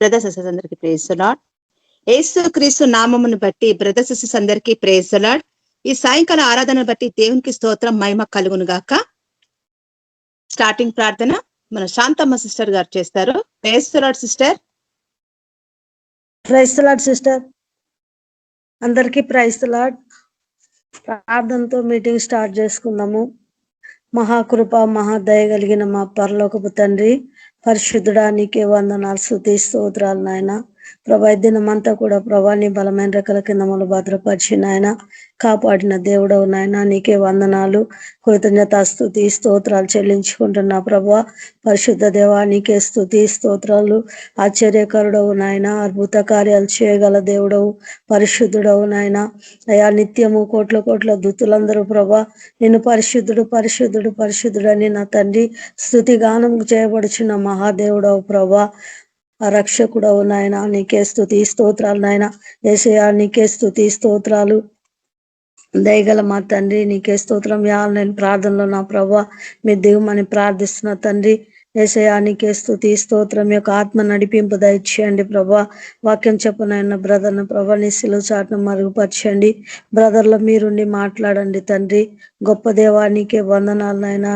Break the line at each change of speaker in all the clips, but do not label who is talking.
Brothers sisters అందరికి praise the lord. యేసు క్రీస్తు నామమును బట్టి బ్రదర్స్ సిస్టర్స్ అందరికి ప్రేజ్ ది లార్డ్. ఈ సాయంకాల ఆరాధన బట్టి దేవునికి స్తోత్రం మహిమ కలుగును గాక. స్టార్టింగ్ ప్రార్థన మన శాంతమ్మ సిస్టర్ గారు చేస్తారు. Praise the lord sister.
Praise the lord sister, అందరికీ ప్రైజ్ ది లార్డ్. ప్రార్థనతో మీటింగ్ స్టార్ట్ చేసుకుందాము. మహాకృప మహాదయ కలిగిన మా పరలోకపు తండ్రి, పరిశుద్ధుడా నీకే వందనాలు, స్తుతి స్తోత్రాలు నాయన. ప్రభా దినమంతా కూడా ప్రభా నీ బలమైన రెక్కల కింద మమ్మల్ని భద్రపరిచి నాయన కాపాడిన దేవుడవు నాయన, నీకే వందనాలు, కృతజ్ఞత స్తుతి స్తోత్రాలు చెల్లించుకుంటున్నా. ప్రభా పరిశుద్ధ దేవా నీకే స్తుతి స్తోత్రాలు. ఆశ్చర్యకరుడవు నాయన, అద్భుత కార్యాలు చేయగల దేవుడవు, పరిశుద్ధుడవు నాయన. అయా నిత్యము కోట్ల కోట్ల దుతులందరూ ప్రభా నిన్ను పరిశుద్ధుడు పరిశుద్ధుడు పరిశుద్ధుడని నా తండ్రి స్తుతి గానం చేయబడుచున్న మహాదేవుడవు ప్రభా, రక్షకుడవు నాయన, నీకే స్తుతి స్తోత్రాలు నాయన. యేసయ్యా నీకే స్తుతి స్తోత్రాలు. దయగల మా తండ్రి నీకే స్తోత్రం. నేను ప్రార్థనలో నా ప్రభా మీ దిగుమని ప్రార్థిస్తున్న తండ్రి. యేసయ్యా నీకే స్తుతి స్తోత్రం. యొక్క ఆత్మ నడిపింపు దయచేయండి ప్రభా. వాక్యం చెప్పనైనా బ్రదర్ను ప్రభా నీ సిలువ చాటును మరుగుపరచండి. బ్రదర్లో మీరుండి మాట్లాడండి తండ్రి. గొప్ప దేవా నీకే వందనాలు నాయనా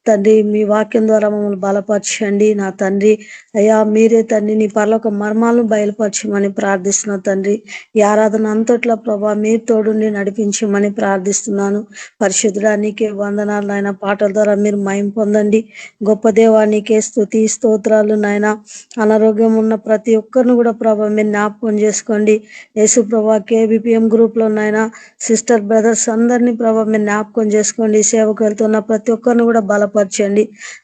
తండ్రి. మీ వాక్యం ద్వారా మమ్మల్ని బలపరచండి నా తండ్రి. అయ్యా మీరే తండ్రి నీ పరలోక మర్మాలను బయలుపరచమని ప్రార్థిస్తున్నా తండ్రి. ఈ ఆరాధన అంతట్లో ప్రభా మీరు తోడుండి నడిపించమని ప్రార్థిస్తున్నాను. పరిశుద్ధుడా నీకే వందనాలు నాయన. పాటల ద్వారా మీరు మహిమ పొందండి. గొప్ప దేవా నీకే స్తుతి స్తోత్రాలు నాయన. అనారోగ్యం ఉన్న ప్రతి ఒక్కరిని కూడా ప్రభా మీరు జ్ఞాపకం చేసుకోండి. యేసు ప్రభా కేబిపిఎం గ్రూప్ లో నాయన సిస్టర్ బ్రదర్స్ అందరినీ ప్రభా మీరు జ్ఞాపకం చేసుకోండి. సేవకు వెళ్తున్న ప్రతి ఒక్కరిని కూడా బలపరచండి.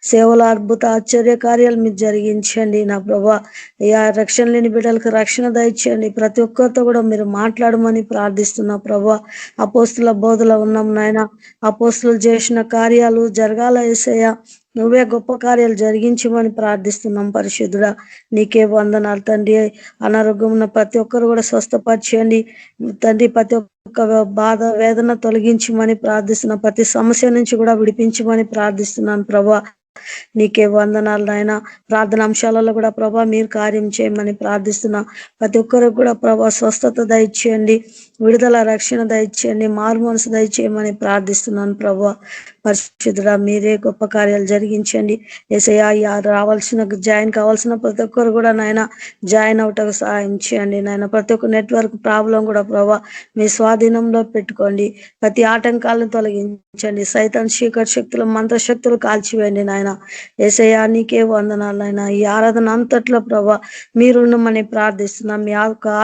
సేవల అద్భుత ఆశ్చర్య కార్యాలు మీరు జరిగించండి నా ప్రభా. అయ్యా రక్షణ లేని బిడ్డలకు రక్షణ దయచేయండి. ప్రతి ఒక్కరితో కూడా మీరు మాట్లాడమని ప్రార్థిస్తున్నా ప్రభా. అపోస్తుల బోధలో ఉన్నాం నాయన. అపోస్తులు చేసిన కార్యాలు జరగాల యేసయ్యా. నువ్వే గొప్ప కార్యాలు జరిగించమని ప్రార్థిస్తున్నాం పరిశుద్ధుడా. నీకే వందనాలు తండ్రి. అనారోగ్యం ఉన్న ప్రతి ఒక్కరు కూడా స్వస్థపరచండి తండ్రి. ప్రతి ఒక్క బాధ వేదన తొలగించమని ప్రార్థిస్తున్నాం. ప్రతి సమస్య నుంచి కూడా విడిపించమని ప్రార్థిస్తున్నాను ప్రభా. నీకే వందనాలు నాయన. ప్రార్థన అంశాలలో కూడా ప్రభా మీరు కార్యం చేయమని ప్రార్థిస్తున్నా. ప్రతి ఒక్కరికి కూడా ప్రభా స్వస్థత దయచేయండి, విడుదల రక్షణ దయచేయండి, మారు మనసు దయచేయమని ప్రార్థిస్తున్నాను ప్రభా. పరిశుద్ధుడా మీరే గొప్ప కార్యాలు జరిగించండి. యేసయ్యా రావాల్సిన జాయిన్ కావాల్సిన ప్రతి ఒక్కరు కూడా నాయన జాయిన్ అవటకు సహాయం చేయండి నాయన. ప్రతి ఒక్క నెట్వర్క్ ప్రాబ్లం కూడా ప్రభా మీ స్వాధీనంలో పెట్టుకోండి. ప్రతి ఆటంకాలను తొలగించండి. సైతాన్ చీకటి శక్తులు మంత్రశక్తులు కాల్చివేయండి నాయన. యేసయ్యా నీకే వందనాలు నాయన. ఈ ఆరాధన అంతట్లో ప్రభా మీరుండమని ప్రార్థిస్తున్నాం. మీ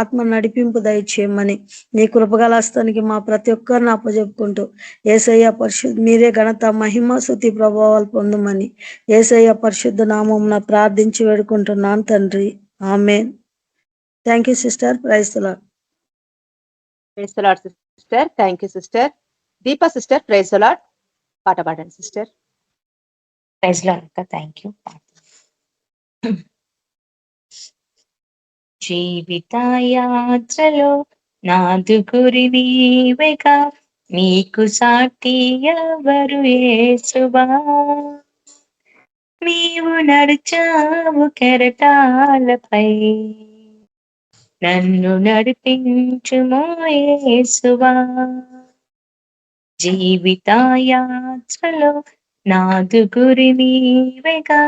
ఆత్మ నడిపింపు దయచేయమని నీ కృపగల హస్తానికి మా ప్రతి ఒక్కరిని అప్పచెప్పుకుంటూ యేసయ్య పరిశుద్ధ మీరే ఘనత మహిమ స్తుతి ప్రభావాలు పొందమని యేసయ్య పరిశుద్ధ నామమున ప్రార్థించి వేడుకుంటున్నాను తండ్రి. ఆమేన్. Thank you sister. Praise the lord.
Praise the lord sister. Thank you sister. Deepa sister praise the lord. పాట పాడండి సిస్టర్.
ప్రైజ్ ది లార్డ్ అక్క. Thank you. జీవిత యాత్రలో నాదు గురి నీవేగా, నీకు సాటి ఎవరు యేసువా. నీవు నడిచావు కెరటాలపై, నన్ను నడిపించుమో యేసువా. జీవిత యాత్రలో నాదు గురి నీవేగా,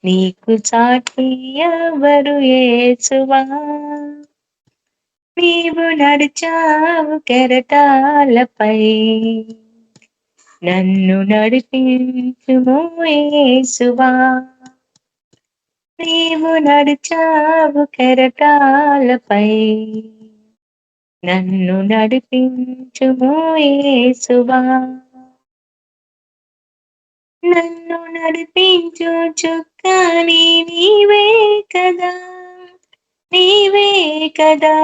నీకు సాటి ఎవరు యేసువా. నీవు నడిచావు కెరటాలపై, నన్ను నడిపించుమో యేసువా. నీవు నడిచావు కెరటాలపై, నన్ను నడిపించుమో యేసువా. నన్ను నడిపించు చుక్కాని నీవే కదా, నీవే కదా.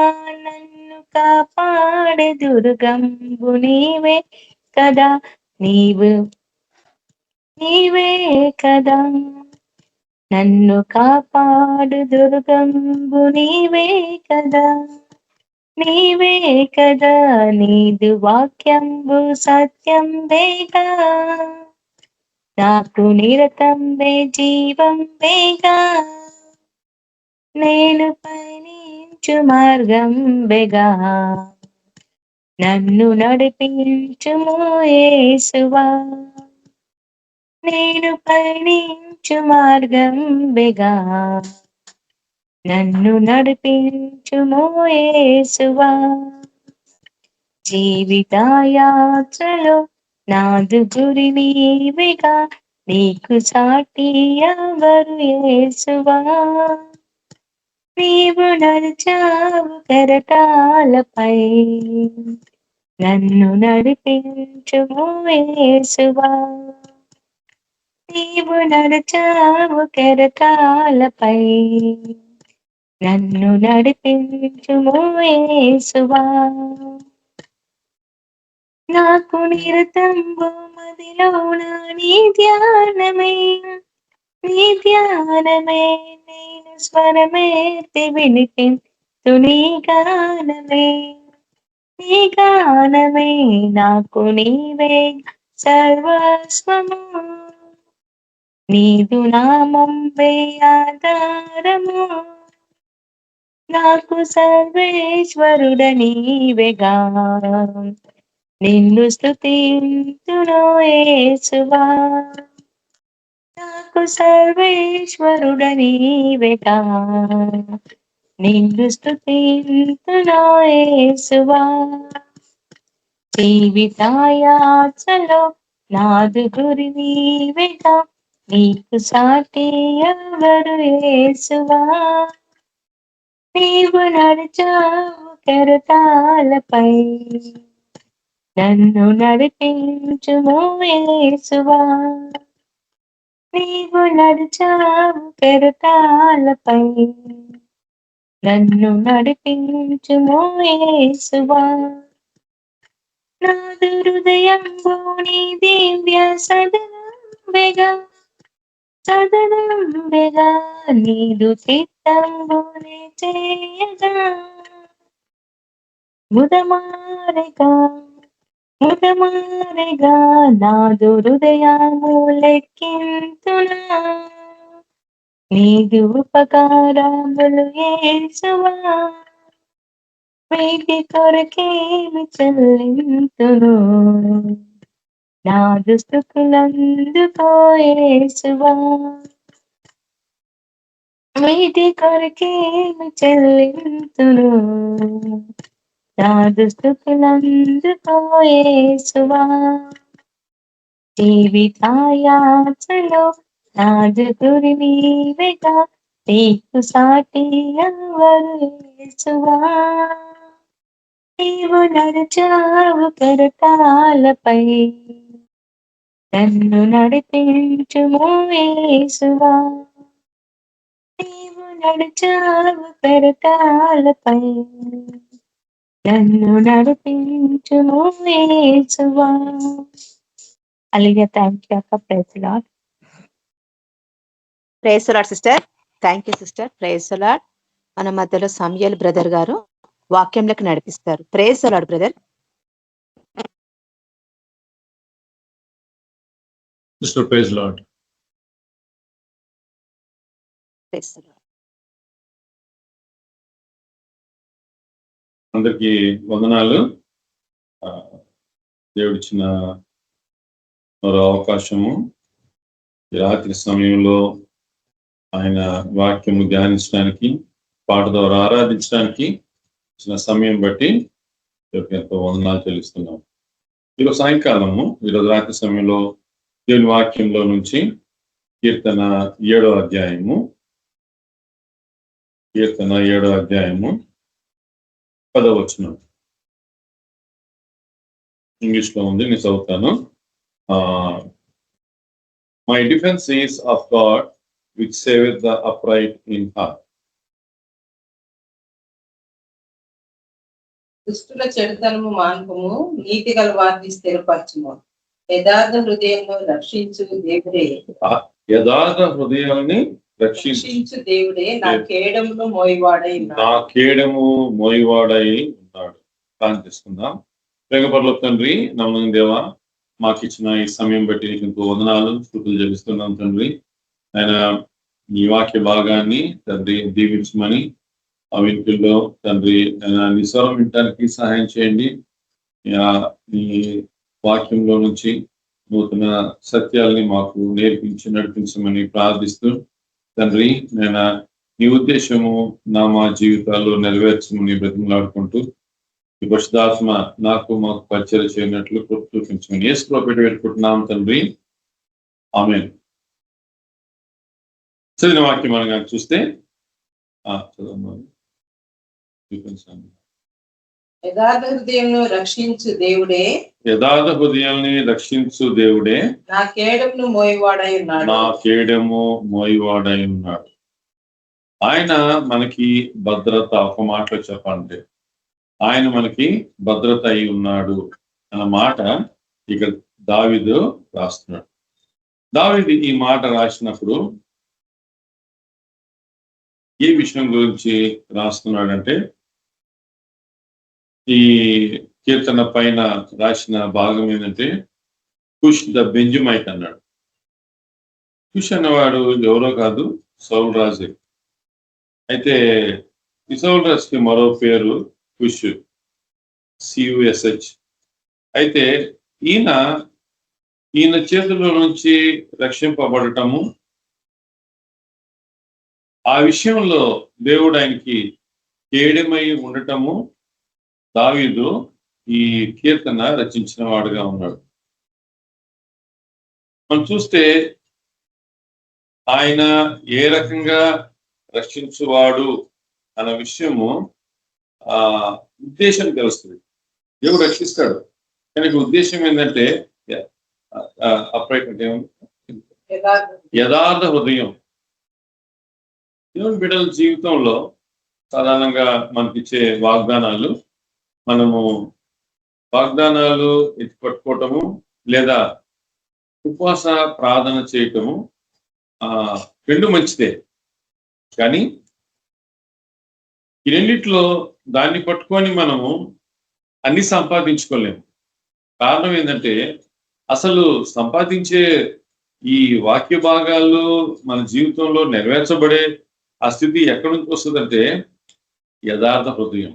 నన్ను కాపాడే దుర్గంబు నీవే కదా, నీవే కదా. నన్ను కాపాడు దుర్గంబు నీవే కదా, నీవే కదా. నీదు వాక్యంబు సత్యం వేగా, నాకు నిరతం వే జీవం వేగా. నేను పయనించు మార్గం బెగా నన్ను నడిపించుము యేసువా. నేను పయనించు మార్గం బెగా నన్ను నడిపించుము యేసువా. జీవితయాత్రలో నాదు గురి నీవేగా, నీకు సాటి ఎవరు యేసువా. నీవు నడిచావు కెరటాలపై, నన్ను నడిపించుము యేసువా. నీవు నడిచావు కెరటాలపై, నన్ను నడిపించుము యేసువా. నాకు నిరతంబు మదిలోన నీ ధ్యానమే, నీ ధ్యానమే. నేను స్వరమేతి వినిపించు నీ గానమే, నీ గానమే. నాకు నీవే సర్వస్వము, నీదు నామం వే ఆధారము. నాకు సర్వేశ్వరుడ నీవేగా, నిన్ను స్తుతింతును యేసువా. నాకు సర్వేశ్వరుడ నీవేగా, నిన్ను స్తుతింతును యేసువా. జీవితయాత్రలో నాదు గురి నీవేగా, నీకు సాటి ఎవరు యేసువా. నీవు నడిచావు కెరటాలపై, నన్ను నడిపించుము యేసువా. నీవు నడిచావు కెరటాలపై, నన్ను నడిపించుము యేసువా. నాదు హృదయంబు నీ దివ్య సదనంబెగా, సదనంబెగా. నీదు చిత్తంబునే చేయగా, ముదమారెగా ముదమారెగా. నాదు హృదయము లెక్కింతునా, నీదు ఉపకారములు యేసువా. వీటి కొరకేమి చెల్లింతును, నాదు స్తుతులందుకో యేసువా. వీటి కొరకేమి చెల్లింతును, నాదు స్తుతులందుకో యేసువా. జీవితయాత్రలో నాదు గురి నీవేగా, నీకు సాటి ఎవరు యేసువా. నీవు నడిచావు కెరటాలపై, నన్ను నడిపించుము యేసువా. నీవు నడిచావు కెరటాలపై, నన్ను నడిపించుము యేసువా. హల్లెలూయా. థ్యాంక్ యూ అక్క. Praise the lord.
Praise the lord sister. Thank you sister. Praise the Lord. మన మధ్యలో సమయల్ బ్రదర్ గారు వాక్యంలోకి నడిపిస్తారు. Praise the Lord brother.
Sister, praise Lord.
Praise the Lord.
అందరికీ వందనాలు. దేవుడిచ్చిన మరో అవకాశము, ఈ రాత్రి సమయంలో ఆయన వాక్యము ధ్యానించడానికి, పాట ద్వారా ఆరాధించడానికి ఇచ్చిన సమయం బట్టి ఎంతో వందనాలు చెల్లిస్తున్నాం. ఈరోజు సాయంకాలము, ఈరోజు రాత్రి సమయంలో దేవుని వాక్యంలో నుంచి కీర్తన 7వ అధ్యాయము, కీర్తన 7వ అధ్యాయము 10వ వచనం ఇంగ్లీష్ లో ఉంది, నేను చదువుతాను. My defence is of God which saveth the upright in heart.
దుష్టుల చెడుతనము మాన్పము, నీతి గల వారిని స్థిరపరచుము. యథార్థ హృదయంలో రక్షించు దేవుడే,
యథార్థ హృదయాన్ని రక్షించు
దేవుడే నా కేడమును మోయివాడై ఉన్నాడు.
నా కేడము మోయివాడై ఉన్నాడు. ప్రార్థిస్తున్నాం. ప్రేమపరలోక తండ్రి, నమ్మకం దేవా, మాకు ఇచ్చిన ఈ సమయం బట్టి నీకు ఎంతో వందనాలు, స్తుతులు చెల్లిస్తున్నాం తండ్రి. ఆయన నీ వాక్య భాగాన్ని తండ్రి దీవించమని ఆ వింటుల్లో తండ్రి నీ స్వరం వినటానికి సహాయం చేయండి. నీ వాక్యంలో నుంచి నూతన సత్యాల్ని మాకు నేర్పించి నడిపించమని ప్రార్థిస్తూ తండ్రి నేను నీ ఉద్దేశము మా జీవితాల్లో నెరవేర్చమని బ్రతిమలాడుకుంటూ ఈ పరిశుద్ధాత్మ మాకు పరిచయం చేయనట్లు చూపించమని యేసు ప్రభువు పెట్టుకుంటున్నాం తండ్రి. ఆమేన్. చదివిన వాక్యం మనం చూస్తే
యథార్థ హృదయంను రక్షించు దేవుడే,
యథార్థ హృదయాల్ని రక్షించు దేవుడే
నా కేడమును మోయివాడై ఉన్నాడు.
నా కేడము మోయివాడై ఉన్నాడు. ఆయన మనకి భద్రత. ఒక మాటలో చెప్పాలంటే ఆయన మనకి భద్రత అయి ఉన్నాడు అన్న మాట ఇక్కడ దావీదు రాస్తున్నాడు. దావీదు ఈ మాట రాసినప్పుడు ఏ విషయం గురించి రాస్తున్నాడంటే ఈ కీర్తన పైన రాసిన భాగం ఏంటంటే కుష్ ద బెంజమైట్ అన్నాడు. కుష్ అన్నవాడు ఎవరో కాదు, సౌలు రాజే. అయితే ఈ సౌలు రాజుకి మరో పేరు కుష్, CUSH. అయితే ఈయన చేతుల్లో నుంచి రక్షింపబడటము, ఆ విషయంలో దేవుడు ఆయనకి కేడమై ఉండటము దావీదు ఈ కీర్తన రచించిన వాడుగా ఉన్నాడు. మనం చూస్తే ఆయన ఏ రకంగా రక్షించువాడు అన్న విషయము ఉద్దేశం తెలుస్తుంది. దేవుడు రక్షిస్తాడు, కానీ ఉద్దేశం ఏంటంటే యథార్థ హృదయం. దేవుని బిడ్డల జీవితంలో సాధారణంగా మనకిచ్చే వాగ్దానాలు, మనము వాగ్దానాలు ఎత్తి పట్టుకోవటము లేదా ఉపవాస ప్రార్థన చేయటము రెండు మంచిదే. కానీ ఈ రెండిట్లో దాన్ని పట్టుకొని మనము అన్ని సంపాదించుకోలేము. కారణం ఏంటంటే అసలు సంపాదించే ఈ వాక్య భాగాలు మన జీవితంలో నెరవేర్చబడే ఆ స్థితి ఎక్కడి నుంచి వస్తుందంటే యథార్థ హృదయం.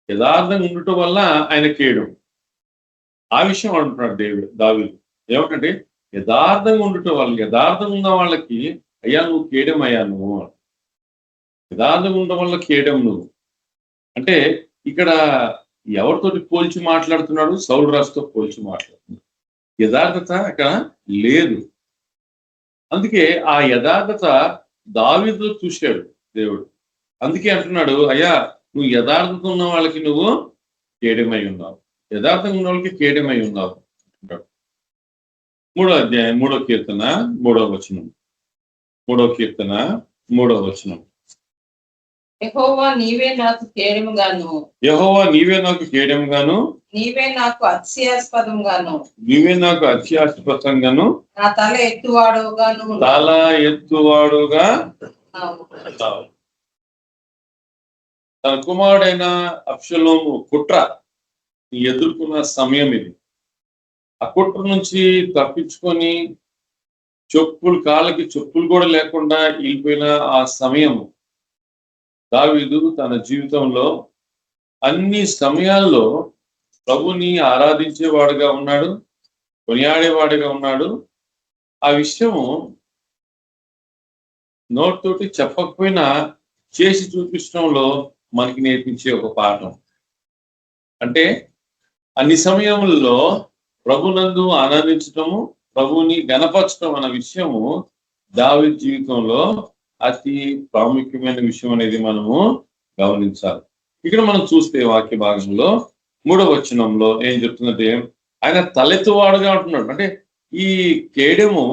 యథార్థంగా ఉండటం వల్ల ఆయన కేయడం. ఆ విషయం అంటున్నాడు దావీదు. ఏమంటే యథార్థంగా ఉండటం వల్ల, యథార్థంగా ఉన్న వాళ్ళకి అయ్యా నువ్వు కేయడం, అయ్యా నువ్వు యథార్థంగా ఉండడం వల్ల కేయడం నువ్వు అంటే ఇక్కడ ఎవరితోటి పోల్చి మాట్లాడుతున్నాడు? సౌలు రాజుతో పోల్చి మాట్లాడుతున్నాడు. యథార్థత అక్కడ లేదు. అందుకే ఆ యథార్థత దావీదులో చూశాడు దేవుడు. అందుకే అంటున్నాడు, అయ్యా నువ్వు యథార్థత ఉన్న వాళ్ళకి నువ్వు కేడమై ఉన్నావు, యథార్థంగా ఉన్న వాళ్ళకి కేడమై ఉన్నావు అంటాడు. 3వ అధ్యాయం 3వ కీర్తన 3వ వచనం. 3వ కీర్తన 3వ వచనం.
యెహోవా నీవే నాకు కేడముగాను,
యెహోవా నీవే నాకు కేడముగాను,
నీవే నాకు అతిశయాస్పదంగాను,
నీవే నాకు అతిశయాస్పదంగాను,
నా తల ఎత్తువాడుగాను,
తల ఎత్తువాడుగా తన కుమారుడైన అబ్షలోము కుట్ర ఎదుర్కొన్న సమయం ఇది. ఆ కుట్ర నుంచి తప్పించుకొని కాళ్ళకి చెప్పులు కూడా లేకుండా వెళ్ళిపోయిన ఆ సమయము దావీదు తన జీవితంలో అన్ని సమయాల్లో ప్రభుని ఆరాధించేవాడుగా ఉన్నాడు, కొనియాడేవాడుగా ఉన్నాడు. ఆ విషయము నోటితోటి చెప్పకపోయినా చేసి చూపించడంలో మనకి నేర్పించే ఒక పాఠం. అంటే అన్ని సమయంలో ప్రభునందు ఆనందించటము, ప్రభుని గణపరచడం అన్న విషయము దావీదు జీవితంలో అతి ప్రాముఖ్యమైన విషయం అనేది మనము గమనించాలి. ఇక్కడ మనం చూస్తే వాక్య భాగంలో 3వ వచనంలో ఏం చెప్తుందంటే ఆయన తలెత్తువాడుగా అంటున్నాడు. అంటే ఈ కేడెము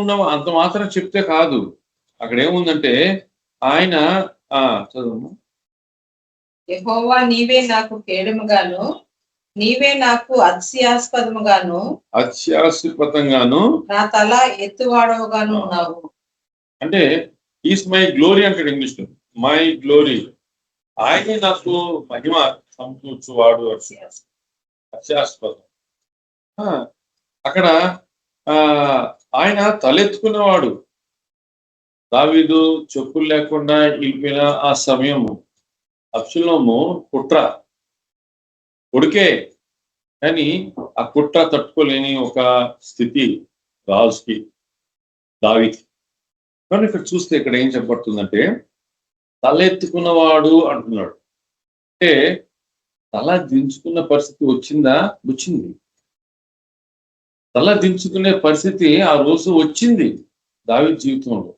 ఉన్న అంత మాత్రం చెప్తే కాదు. అక్కడ ఏముందంటే ఆయన చదువు.
యెహోవా నీవే నాకు కేడముగాను, నీవే నాకు అతిశయాస్పదముగాను నా తల ఎత్తువాడవుగాను ఉన్నావు.
అంటే ఈస్ మై గ్లోరీ అంటాడు ఇంగ్లీష్ లో. మై గ్లోరీ, ఆయనే నాకు మహిమ సమకూర్చువాడు. అత్యాస్పదం. అక్కడ ఆయన తలెత్తుకున్నవాడు. దావీదు చెప్పులు లేకుండా వెళ్ళిపోయిన ఆ సమయము అబ్షలోము కుట్ర కొడుకే, కానీ ఆ కుట్ర తట్టుకోలేని ఒక స్థితి రాజుకి, దావీదుకి. కానీ ఇక్కడ చూస్తే ఇక్కడ ఏం చెప్పబడుతుందంటే తలెత్తుకున్నవాడు అంటున్నాడు. అంటే తల దించుకున్న పరిస్థితి వచ్చిందా? వచ్చింది. తల దించుకునే పరిస్థితి ఆ రోజు వచ్చింది దావీదు జీవితంలో.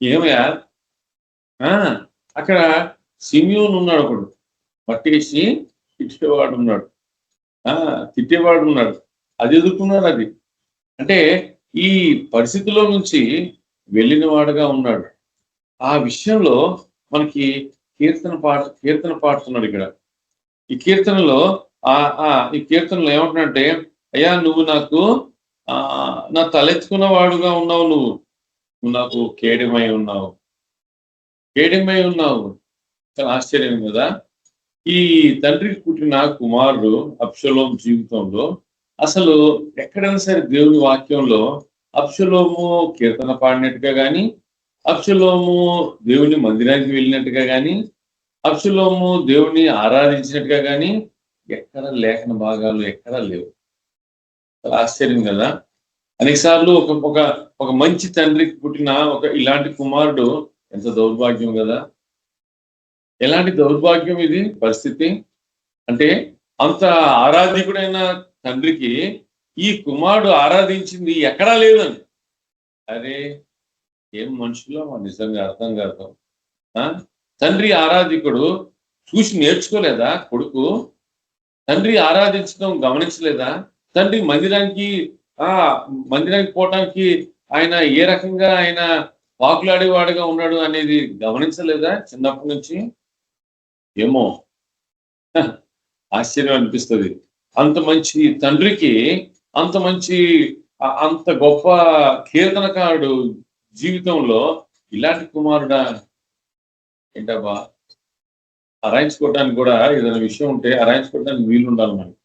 ఏమయ్యా, అక్కడ సిమియోను ఉన్నాడు, ఒకడు పట్టేసి తిట్టేవాడు ఉన్నాడు, తిట్టేవాడు ఉన్నాడు. అది ఎదుర్కొన్నాడు. అది అంటే ఈ పరిస్థితిలో నుంచి వెళ్ళిన వాడుగా ఉన్నాడు. ఆ విషయంలో మనకి కీర్తన పాడుతున్నాడు ఇక్కడ. ఈ కీర్తనలో ఏమంటున్నాడంటే, అయ్యా నువ్వు నాకు నా తలెత్తుకున్న వాడుగా ఉన్నావు, నువ్వు నాకు కేడమై ఉన్నావు. చాలా ఆశ్చర్యం కదా. ఈ తండ్రికి పుట్టిన కుమారుడు అబ్షలోము జీవితంలో అసలు ఎక్కడైనా సరే దేవుని వాక్యంలో అబ్షలోము కీర్తన పాడినట్టుగా కానీ, అబ్షలోము దేవుని మందిరానికి వెళ్ళినట్టుగా కానీ, అబ్షలోము దేవుని ఆరాధించినట్టుగా కానీ ఎక్కడ లేఖన భాగాలు ఎక్కడా లేవు. చాలా ఆశ్చర్యం కదా. అనేకసార్లు ఒక మంచి తండ్రికి పుట్టిన ఇలాంటి కుమారుడు ఎంత దౌర్భాగ్యం కదా. ఎలాంటి దౌర్భాగ్యం ఇది పరిస్థితి అంటే, అంత ఆరాధికుడైన తండ్రికి ఈ కుమారుడు ఆరాధించింది ఎక్కడా లేదని. అరే ఏం మనుషులో నిజంగా అర్థం కాదు. తండ్రి ఆరాధికుడు చూసి నేర్చుకోలేదా కొడుకు? తండ్రి ఆరాధించడం గమనించలేదా? తండ్రి మందిరానికి పోవటానికి ఆయన ఏ రకంగా ఆయన పాకులాడేవాడుగా ఉన్నాడు అనేది గమనించలేదా చిన్నప్పటి నుంచి? ఏమో ఆశ్చర్యం అనిపిస్తుంది. అంత మంచి తండ్రికి అంత గొప్ప కీర్తనకారుడు జీవితంలో ఇలాంటి కుమారుడా ఏంటబ్బా? అరాయించుకోవడానికి కూడా ఏదైనా విషయం ఉంటే అరాయించుకోవడానికి వీలు ఉండాలి మనకి.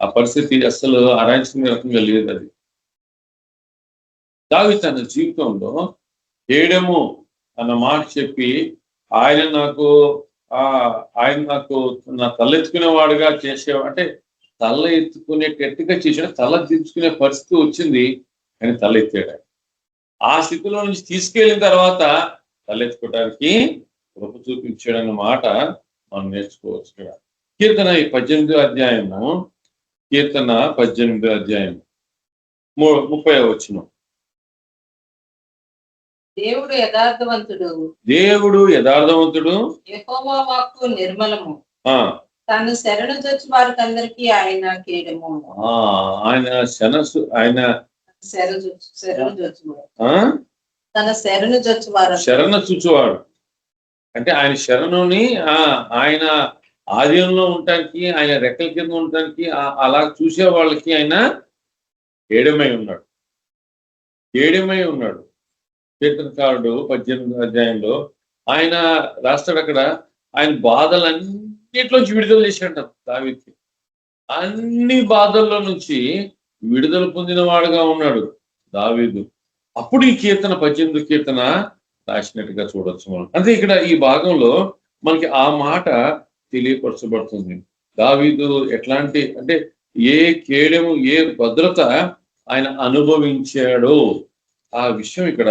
ఆ పరిస్థితి అస్సలు అరాయించుకునే రకంగా లేదు. అది దావీదు తన జీవితంలో ఏడము అన్న మాట చెప్పి ఆయన నాకు నా తల ఎత్తుకునేవాడుగా చేసేవా అంటే తల ఎత్తుకునేటట్టుగా చేసాడు. తల దించుకునే పరిస్థితి వచ్చింది, కానీ తల ఎత్తాడు. ఆ స్థితిలో నుంచి తీసుకెళ్ళిన తర్వాత తలెత్తుకోవడానికి కృప చూపించాడన్న మాట మనం నేర్చుకోవచ్చు. కీర్తన 18వ అధ్యాయము 30వ వచనం.
దేవుడు యథార్థవంతుడు, యెహోవా వాక్కు నిర్మలము, తను శరణు జొచ్చు వారికందరికీ ఆయన కేడము.
శరణు చూచువాడు అంటే ఆయన శరణుని ఆయన ఆధీనంలో ఉండటానికి, ఆయన రెక్కల కింద ఉండటానికి అలా చూసే వాళ్ళకి ఆయన కేడమై ఉన్నాడు. కీర్తనకారుడు 18వ అధ్యాయంలో ఆయన రాస్తాడు, అక్కడ ఆయన బాధలన్నిటిలోంచి విడుదల చేశాడు దావీదుకి. అన్ని బాధల్లో నుంచి విడుదల పొందిన వాడుగా ఉన్నాడు దావీదు. అప్పుడు ఈ 18వ కీర్తన రాసినట్టుగా చూడొచ్చు మనం. అంటే ఇక్కడ ఈ భాగంలో మనకి ఆ మాట తెలియపరచబడుతుంది. దావీదు ఎట్లాంటి అంటే ఏ కేడము, ఏ భద్రత ఆయన అనుభవించాడో ఆ విషయం ఇక్కడ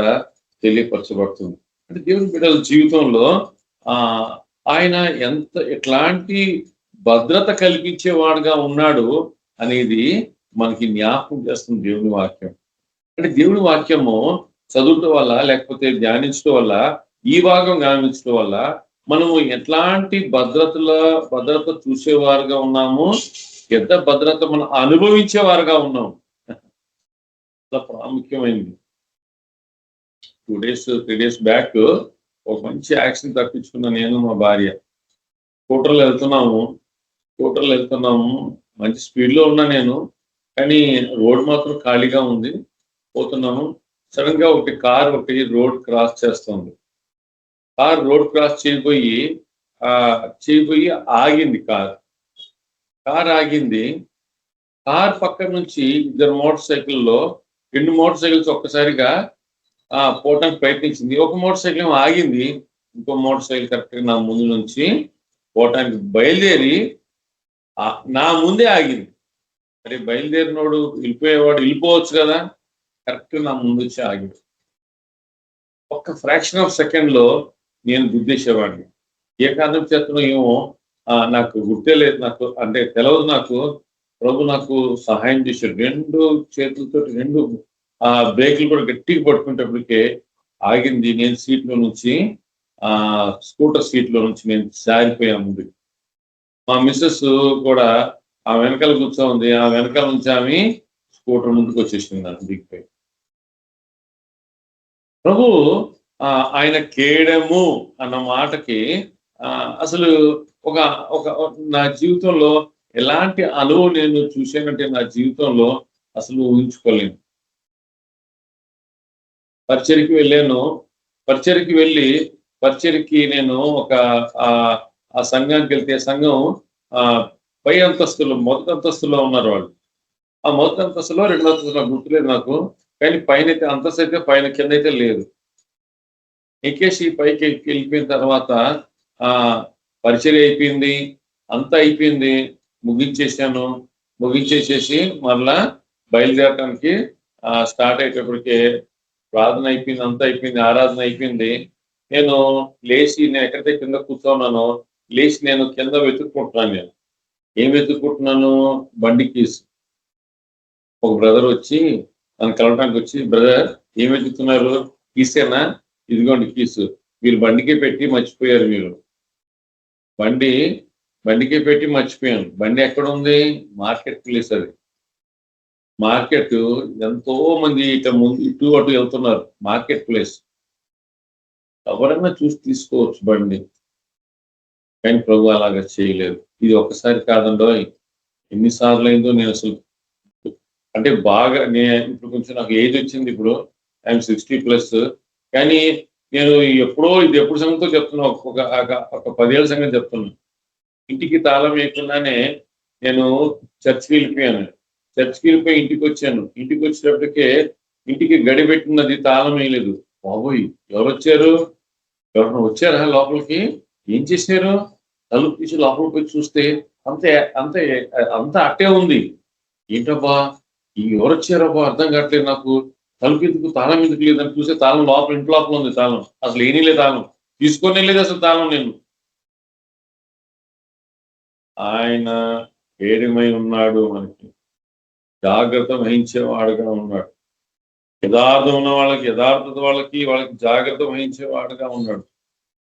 తెలియపరచబడుతుంది. అంటే దేవుని బిడ్డల జీవితంలో ఆయన ఎట్లాంటి భద్రత కల్పించేవాడుగా ఉన్నాడు అనేది మనకి జ్ఞాపకం చేస్తుంది దేవుని వాక్యం. అంటే దేవుని వాక్యము చదువుట వల్ల, లేకపోతే ధ్యానించడం వల్ల, ఈ భాగం గమనించడం వల్ల మనము ఎట్లాంటి భద్రత చూసేవారుగా ఉన్నాము, ఎంత భద్రత మనం అనుభవించేవారుగా ఉన్నాము. చాలా ప్రాముఖ్యమైనది. 3 days బ్యాక్ ఒక మంచి యాక్సిడెంట్ తప్పించుకున్నా నేను, మా భార్య. స్కూటర్లో వెళ్తున్నాము, మంచి స్పీడ్లో ఉన్నా నేను, కానీ రోడ్ మాత్రం ఖాళీగా ఉంది. పోతున్నాము, సడన్ గా కార్ రోడ్ క్రాస్ చేస్తుంది. కార్ రోడ్ క్రాస్ చేయబోయి ఆగింది. కార్ ఆగింది. కార్ పక్క నుంచి 2 మోటార్ సైకిల్స్ ఒక్కసారిగా పోవటానికి ప్రయత్నించింది. ఒక మోటార్ సైకిల్ ఏమో ఆగింది, ఇంకో మోటార్ సైకిల్ కరెక్ట్ గా నా ముందు నుంచి పోవటానికి బయలుదేరి నా ముందే ఆగింది. అరే బయలుదేరినోడు వెళ్ళిపోయేవాడు వెళ్ళిపోవచ్చు కదా, కరెక్ట్ నా ముందు వచ్చి ఆగింది. ఒక్క ఫ్రాక్షన్ ఆఫ్ సెకండ్ లో నేను గుద్దేసేవాడిని. ఏ కారణం చేతనో ఏమో నాకు గుర్తే లేదు, నాకు అంటే తెలవదు. నాకు ప్రభు నాకు సహాయం చేశాడు. 2 చేతులతో 2 బ్రేకులు కూడా గట్టిగా పట్టుకునేటప్పటికే ఆగింది. నేను సీట్లో నుంచి స్కూటర్ సీట్లో నుంచి నేను జారిపోయా ముందుకు. మా మిస్సెస్ కూడా ఆ వెనకాల కూర్చో ఉంది. ఆ వెనకాల నుంచి ఆమె స్కూటర్ ముందుకు వచ్చేసింది నాకు దిగిపోయి. ప్రభు ఆయన కేడము అన్న మాటకి అసలు ఒక ఒక నా జీవితంలో ఎలాంటి అనుభవం నేను చూసానంటే నా జీవితంలో అసలు ఊహించుకోలేను. పరిచర్కి వెళ్ళాను. పరిచర్కి వెళ్ళి పరిచర్కి నేను ఒక ఆ సంఘానికి వెళ్తే సంఘం పై అంతస్తులో మొదటి అంతస్తులో ఉన్నారు వాళ్ళు. ఆ మొదటి అంతస్తులో 2వ అంతస్తులో గుర్తులేదు నాకు, కానీ పైన అయితే అంతస్తు అయితే పైన, కింద అయితే లేదు. ఎక్కేసి పైకి వెళ్ళిపోయిన తర్వాత పరిచర్య అయిపోయింది, అంతా అయిపోయింది, ముగించేసాను. ముగించేసేసి మళ్ళా బయలుదేరటానికి స్టార్ట్ అయ్యేటప్పటికే ప్రార్థన అయిపోయింది, అంతా అయిపోయింది, ఆరాధన అయిపోయింది. నేను లేచి నేను ఎక్కడైతే కింద కూర్చోన్నానో లేచి నేను కింద వెతుక్కుంటున్నాను. నేను ఏం వెతుక్కుంటున్నాను? బండి కీస్. ఒక బ్రదర్ వచ్చి నన్ను కలవటానికి వచ్చి, బ్రదర్ ఏం వెతుకుతున్నారు? కీసేనా? ఇదిగోండి కీసు. మీరు బండికే పెట్టి మర్చిపోయారు. మీరు బండికే పెట్టి మర్చిపోయాను. బండి ఎక్కడ ఉంది? Market place. అది మార్కెట్. ఎంతో మంది ఇటు అటు వెళ్తున్నారు. Market place. ఎవరైనా చూసి తీసుకోవచ్చు బండి, కానీ ప్రభు అలాగా చేయలేదు. ఇది ఒక్కసారి కాదండో, ఎన్నిసార్లు అయిందో. నేను అసలు అంటే బాగా ఇప్పుడు కొంచెం నాకు ఏజ్ వచ్చింది. ఇప్పుడు ఐఎమ్ 60+. కానీ నేను ఇది ఎప్పుడు సంగతితో చెప్తున్నా, ఒక 10 ఏళ్ళ సంగతి చెప్తున్నా. ఇంటికి తాళం వేయకుండానే నేను చర్చికి వెళ్ళిపోయాను. చర్చికి వెళ్ళిపోయి ఇంటికి వచ్చాను. ఇంటికి వచ్చేటప్పటికే ఇంటికి గడి పెట్టినది తాళం వేయలేదు. బాబోయ్, ఎవరు వచ్చారు? ఎవరైనా వచ్చారా లోపలికి? ఏం చేశారు? తలుపు తీసి లోపలికి పోయి చూస్తే అంతా అట్టే ఉంది. ఏంటబ్బా, ఎవరు వచ్చారబ్బా అర్థం కావట్లేదు నాకు. తలుపు ఎందుకు, తాళం ఎందుకు లేదని చూస్తే తాళం ఇంటి లోపల ఉంది. తాళం అసలు ఏనీలే, తాళం తీసుకొని లేదు అసలు తాళం. నేను ఆయన ఏడమై ఉన్నాడు, మనకి జాగ్రత్త వహించేవాడుగా ఉన్నాడు. యథార్థం ఉన్న వాళ్ళకి, యథార్థత వాళ్ళకి జాగ్రత్త వహించేవాడుగా ఉన్నాడు.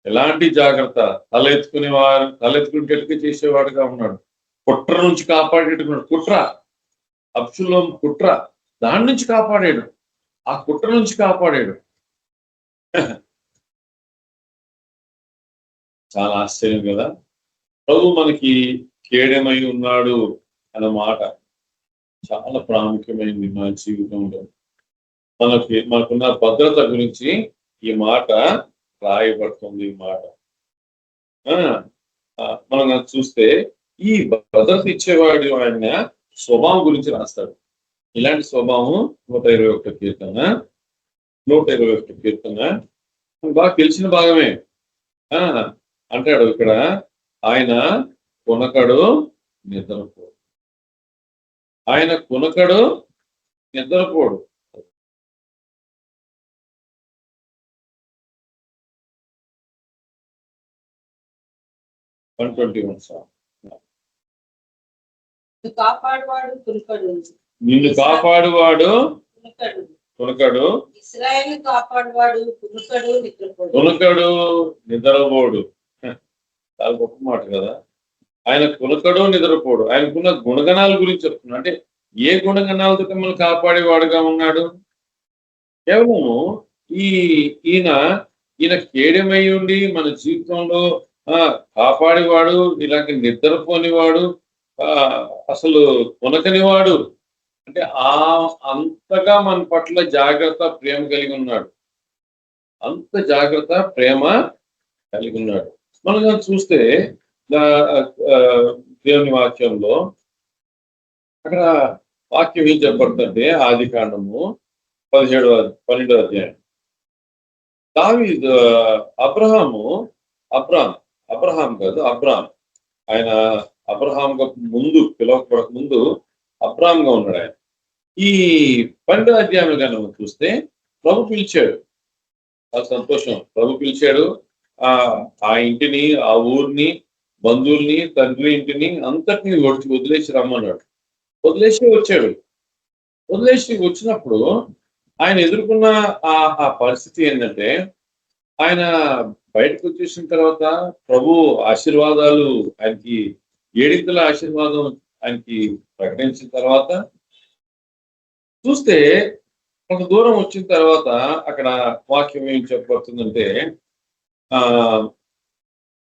ఎలాంటి జాగ్రత్త? తలెత్తుకునేటట్టుగా చేసేవాడుగా ఉన్నాడు. కుట్ర నుంచి కాపాడేట్టుకున్నాడు. అబ్షలోం కుట్ర, దాని నుంచి కాపాడాడు. ఆ కుట్ర నుంచి కాపాడాడు. చాలా ఆశ్చర్యం కదా. ప్రభు మనకి కేడమై ఉన్నాడు అన్న మాట చాలా ప్రాముఖ్యమైనది మన జీవితంలో. మనకున్న భద్రత గురించి ఈ మాట రాయబడుతుంది. ఈ మాట మనం చూస్తే ఈ భద్రత ఇచ్చేవాడు ఆయన స్వభావం గురించి రాస్తాడు. ఇలాంటి స్వభావం 121 కీర్తన బాగా తెలిసిన భాగమే. అంటాడు ఇక్కడ, ఆయన కొనకడు నిద్రపోడు. ఆయన కొనకడు నిద్రపోడు. నిన్ను కాపాడువాడు కొనకడు,
ఇశ్రాయేలు కాపాడువాడు
కొనకడు నిద్రపోడు. చాలా గొప్ప మాట కదా. ఆయన కొనకడు నిద్రపోడు. ఆయనకున్న గుణగణాల గురించి చెప్తున్నా. అంటే ఏ గుణగణాలతో మిమ్మల్ని కాపాడేవాడుగా ఉన్నాడు? కేవలం ఈయన కేడమై ఉండి మన జీవితంలో కాపాడేవాడు, ఇలాంటి నిద్రపోనివాడు, అసలు కొనకనివాడు. అంటే అంతగా మన పట్ల జాగ్రత్త, ప్రేమ కలిగి ఉన్నాడు. అంత జాగ్రత్త, ప్రేమ కలిగి ఉన్నాడు. మనం చూస్తే దేవుని వాక్యంలో అక్కడ వాక్యం ఏం చెప్పబడుతుంటే, ఆదికాండము 12వ అధ్యాయం దావీదు అబ్రహాము అబ్రహాం కాదు అబ్రామ్. ఆయన అబ్రహాంగా ముందు పిలవకపోవక ముందు అబ్రామ్గా ఉన్నాడు ఆయన. ఈ 12వ అధ్యాయంలో కనుక చూస్తే ప్రభు పిలిచాడు. చాలా సంతోషం. ప్రభు పిలిచాడు. ఆ ఇంటిని, ఆ ఊరిని, బంధువుల్ని, తండ్రి ఇంటిని అంతటిని వదిలేసి రమ్మన్నాడు. వదిలేసి వచ్చాడు. వదిలేసి వచ్చినప్పుడు ఆయన ఎదుర్కొన్న ఆ పరిస్థితి ఏంటంటే, ఆయన బయటకు వచ్చేసిన తర్వాత ప్రభు ఆశీర్వాదాలు ఆయనకి, ఏడింతల ఆశీర్వాదం ఆయనకి ప్రకటించిన తర్వాత చూస్తే, కొంత దూరం వచ్చిన తర్వాత అక్కడ వాక్యం ఏం చెప్పబడుతుందంటే,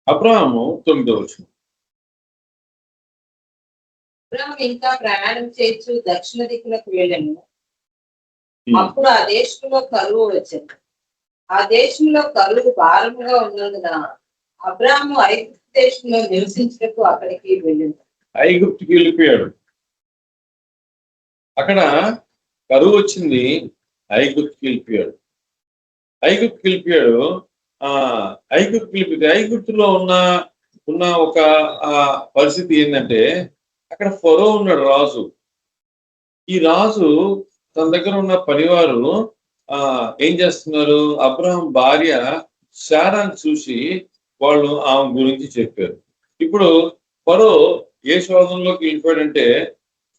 అబ్రహాము 9వ వచనం.
అబ్రాము ఇంకా ప్రయాణం చేయొచ్చు దక్షిణ దిక్కులకు వెళ్ళాను. అప్పుడు ఆ దేశంలో కరువు వచ్చింది. ఆ దేశంలో కరువు భారముగా ఉన్నందున అబ్రాము ఐగుప్తు దేశంలో నివసించటకు అక్కడికి వెళ్ళింది.
ఐగుప్తుకి వెళ్ళిపోయాడు. అక్కడ కరువు వచ్చింది. ఐగుప్తుకి వెళ్ళిపోయాడు. ఐగుప్తులో ఉన్న ఒక పరిస్థితి ఏంటంటే, అక్కడ ఫరో ఉన్నాడు, రాజు. ఈ రాజు తన దగ్గర ఉన్న పనివారు ఏం చేస్తున్నారు, అబ్రహాం భార్య శారాన్ని చూసి వాళ్ళు ఆమె గురించి చెప్పారు. ఇప్పుడు ఫరో ఏ శోధనలోకి వెళ్ళిపోయాడంటే,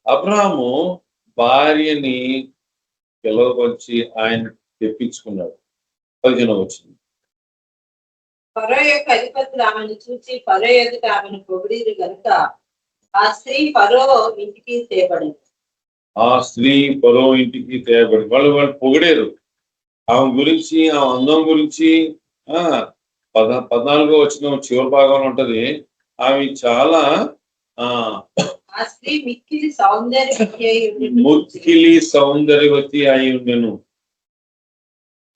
అబ్రహాము భార్యని పిలవచ్చి ఆయన తెప్పించుకున్నాడు. 15వ వచనం.
ఫరో యొక్క అధిపతులు ఆమెను చూసి ఫరో ఎదుట ఆమెను పొగిడిరు గనుక ఆ స్త్రీ ఫరో ఇంటికి తేబడింది.
వాళ్ళు పొగిడారు ఆమె గురించి, ఆమె అందం గురించి. 14వ వచనం చివరి భాగంలో ఉంటది. ఆమె చాలా
ఆ స్త్రీ మిక్కిలి
సౌందర్యవతి అయి ఉండెను.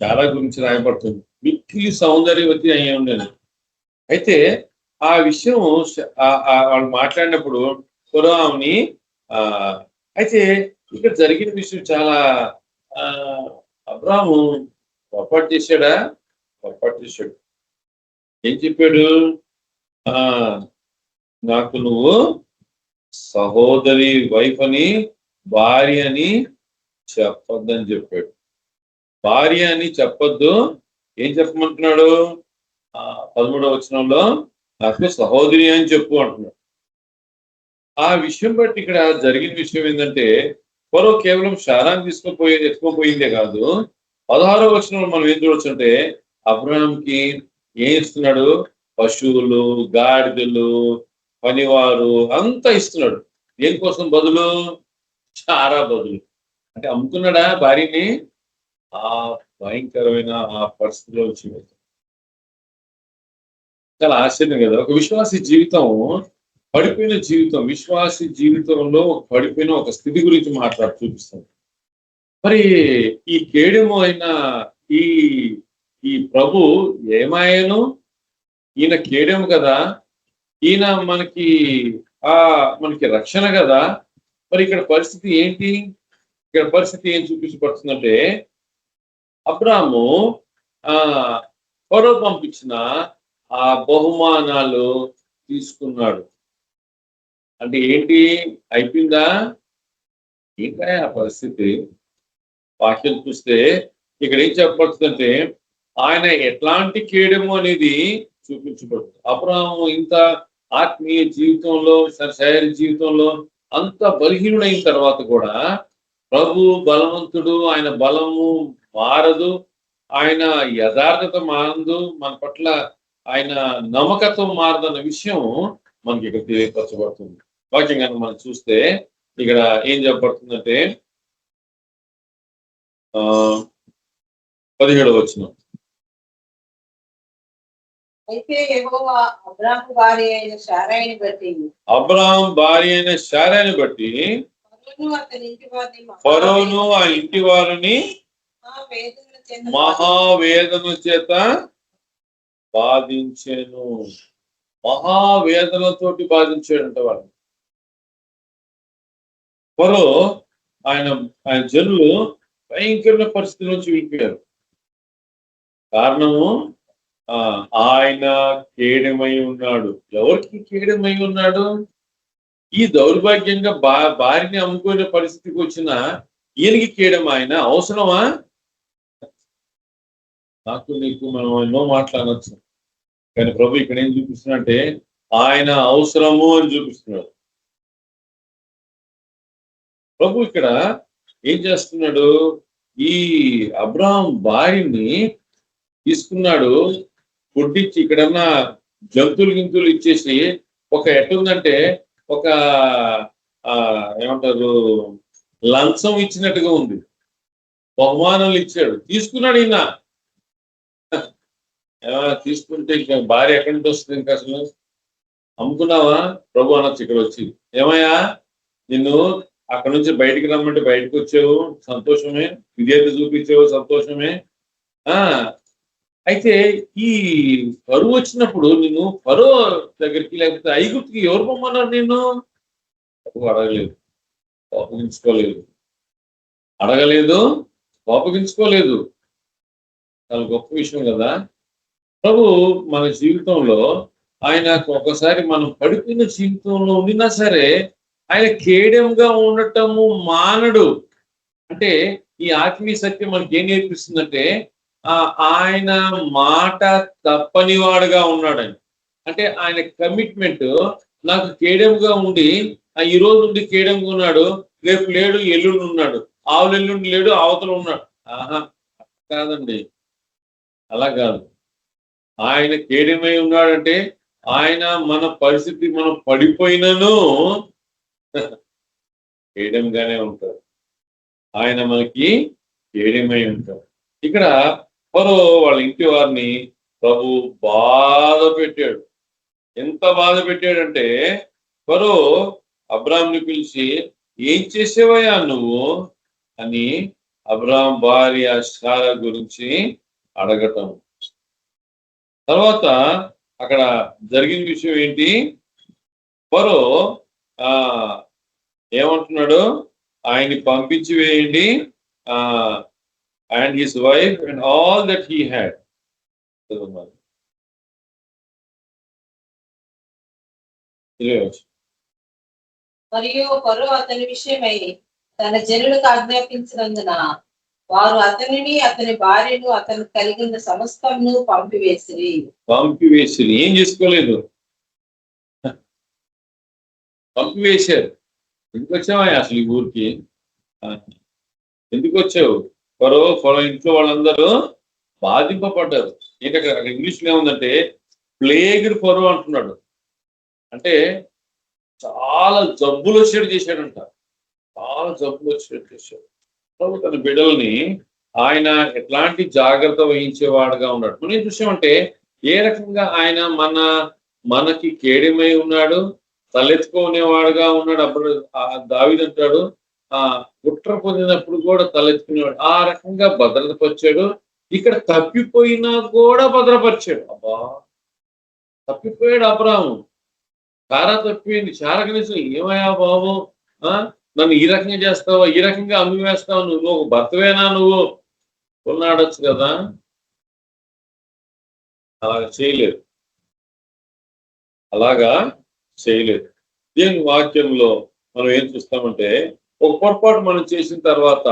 చాలా గురించి రాయబడుతుంది. మిక్కిలి సౌందర్యవతి అయి ఉండెను. అయితే ఆ విషయం వాళ్ళు మాట్లాడినప్పుడు ఫరో ఆమెని అయితే ఇక్కడ జరిగిన విషయం చాలా అబ్రాము పొరపాటు చేశాడు. ఏం చెప్పాడు, నాకు నువ్వు సహోదరి వైఫ్ అని, భార్య అని చెప్పొద్దని చెప్పాడు. భార్య అని చెప్పొద్దు. ఏం చెప్పమంటున్నాడు, 13వ వచనంలో నాకు సహోదరి అని చెప్పు అంటున్నాడు. ఆ విషయం బట్టి ఇక్కడ జరిగిన విషయం ఏంటంటే, ఫరో కేవలం శారాన్ని ఎత్తుకోపోయిందే కాదు, 16వ వచనంలో మనం ఏం చూడొచ్చు అంటే, అబ్రహాంకి ఏం ఇస్తున్నాడు, పశువులు, గాడిదలు, పనివారు అంతా ఇస్తున్నాడు. దేనికోసం బదులు, శారా బదులు. అంటే అమ్ముతున్నాడా భార్యని? ఆ భయంకరమైన ఆ పరిస్థితిలో వచ్చి చాలా ఆశ్చర్యం కదా. ఒక విశ్వాసి జీవితం, పడిపోయిన జీవితం, విశ్వాసి జీవితంలో పడిపోయిన ఒక స్థితి గురించి చూపిస్తాం. మరి ఈ కేడెము అయిన ఈ ప్రభు ఏమాయను? ఈయన కేడెము కదా, ఈయన మనకి రక్షణ కదా. మరి ఇక్కడ పరిస్థితి ఏంటి? ఇక్కడ పరిస్థితి ఏం చూపించబడుతుందంటే, అబ్రాము ఫరో పంపించిన ఆ బహుమానాలు తీసుకున్నాడు. అంటే ఏంటి, అయిపోయిందా? ఏంటా ఆ పరిస్థితి? వాక్యం చూస్తే ఇక్కడ ఏం చెప్పబడుతుందంటే, ఆయన ఎట్లాంటి కేడము అనేది చూపించబడుతుంది. అబ్రాము ఇంత ఆత్మీయ జీవితంలో, శారీరక జీవితంలో అంత బలహీనుడైన తర్వాత కూడా ప్రభు బలవంతుడు, ఆయన బలము మారదు, ఆయన యథార్థత మారదు, మన పట్ల ఆయన నమ్మకత్వం మారదన్న విషయం మనకి ఇక్కడ తెలియపరచబడుతుంది. వాక్యం కనుక మనం చూస్తే ఇక్కడ ఏం చెప్పబడుతుందంటే, 17వ వచనం.
అయితే యెహోవా అబ్రాము భార్య అయిన శారాయిని బట్టి
ఫరోను ఆ ఇంటి వారిని మహావేదన చేత బాధించాను. మహావేదనతోటి బాధించాడంట వాడిని. ఫరో ఆయన జనులు భయంకరమైన పరిస్థితి నుంచి వెళ్ళిపోయారు. కారణము ఆయన కేడమై ఉన్నాడు. ఎవరికి కేడమై ఉన్నాడు? ఈ దౌర్భాగ్యంగా భార్యని అమ్ముకునే పరిస్థితికి వచ్చిన ఈయనకి కేడం ఆయన అవసరమా? నాకు నీకు మనం ఎన్నో మాట్లాడవచ్చు, కానీ ప్రభు ఇక్కడ ఏం చూపిస్తున్నట్టే ఆయన అవసరము అని చూపిస్తున్నాడు. ప్రభు ఇక్కడ ఏం చేస్తున్నాడు? ఈ అబ్రహాం భార్యని తీసుకున్నాడు, కొట్టించి ఇక్కడన్నా జంతువులు గింతులు ఇచ్చేసి ఒక ఎట్టుందంటే ఒక ఏమంటారు లంచం ఇచ్చినట్టుగా ఉంది. బహుమానాలు ఇచ్చాడు, తీసుకున్నాడు. ఈయన ఏమైనా తీసుకుంటే ఇంకా భార్య ఎక్కడి నుంచి వస్తుంది? ఇంకా అసలు అమ్ముకున్నావా ప్రభు అనొచ్చు ఇక్కడ వచ్చి. ఏమయ్యా నిన్ను అక్కడ నుంచి బయటికి రమ్మంటే బయటకు వచ్చావు, సంతోషమే. విధేయత చూపించావు, సంతోషమే. అయితే ఈ కరువు వచ్చినప్పుడు నిన్ను ఫరో దగ్గరికి లేకపోతే ఐగుప్తుకి ఎవరు పొమ్మన్నారు? నిన్ను అడగలేదు, కోపగించుకోలేదు. అడగలేదు, కోపగించుకోలేదు. చాలా గొప్ప విషయం కదా. ప్రభు మన జీవితంలో ఆయన ఒకసారి మనం పడిపోయిన జీవితంలో ఉండినా సరే ఆయన కేడెంగా ఉండటము మానడు. అంటే ఈ ఆత్మీయ సత్యం మనకి ఏం నేర్పిస్తుందంటే ఆయన మాట తప్పని వాడుగా ఉన్నాడని. అంటే ఆయన కమిట్మెంట్ నాకు కేడెంగా ఉండి ఈ రోజు నుండి కేడెంగా ఉన్నాడు, రేపు లేడు, ఎల్లుండి ఉన్నాడు, ఎల్లుండి లేడు, అవతల ఉన్నాడు. కాదండి, అలా కాదు. ఆయన కేడెమై ఉన్నాడంటే ఆయన మన పరిస్థితి మనం పడిపోయినను కేడెంగానే ఉంటాడు. ఆయన మనకి కేడెమై ఉంటాడు. ఇక్కడ ఫరో వాళ్ళ ఇంటి వారిని ప్రభు బాధ పెట్టాడు. ఎంత బాధ పెట్టాడంటే ఫరో అబ్రాహాంని పిలిచి ఏం చేసేవయ్యా నువ్వు అని అబ్రాహాం భార్య శారా గురించి అడగటం. తర్వాత అక్కడ జరిగిన విషయం ఏంటి? ఫరో ఏమంటున్నాడు? ఆయన్ని పంపించి వేయండి, and his wife and all that he had.
మరియు ఫరో అతని విషయమై తన జనులకు ఆజ్ఞాపించినందున వారు అతనిని అతని భార్యను అతను కలిగిన సమస్తమును పంపివేసిరి.
ఏం చేసుకోలేదు, పంపివేశారు. ఎందుకు వచ్చావా అసలు ఈ ఊరికి? ఎందుకు వచ్చావు? ఫరో ఇంట్లో వాళ్ళందరూ బాధింపబడ్డారు. ఏంటంటే అక్కడ ఇంగ్లీష్లో ఏముందంటే ప్లేగ్డ్ ఫరో అంటున్నాడు. అంటే చాలా జబ్బులు వచ్చేట్టు చేశాడంట, చాలా జబ్బులు వచ్చేట్టు చేశాడు. ప్రభు తన బిడ్డల్ని ఆయన ఎట్లాంటి జాగ్రత్త వహించేవాడుగా ఉన్నాడు. మనం ఏం చూసామంటే ఏ రకంగా ఆయన మనకి కేడెమై ఉన్నాడు, తలెత్తుకునేవాడుగా ఉన్నాడు. అప్పుడు దావీదు అంటాడు కుట్ర పొందినప్పుడు కూడా తలెత్తుకునేవాడు. ఆ రకంగా భద్రతపరిచాడు. ఇక్కడ తప్పిపోయినా కూడా భద్రపరిచాడు. అబ్బా, తప్పిపోయాడు అబ్రాహాము. చారా తప్పిపోయింది. చారా కనీసం ఏమయ్యా బాబు, నన్ను ఈ రకంగా చేస్తావా, ఈ రకంగా అమ్మివేస్తావు, నువ్వు ఒక భర్తవేనా, నువ్వు కొన్నాడొచ్చు కదా. అలాగా చేయలేదు, అలాగా చేయలేదు. దేవుని వాక్యంలో మనం ఏం చూస్తామంటే ఒక పొరపాటు మనం చేసిన తర్వాత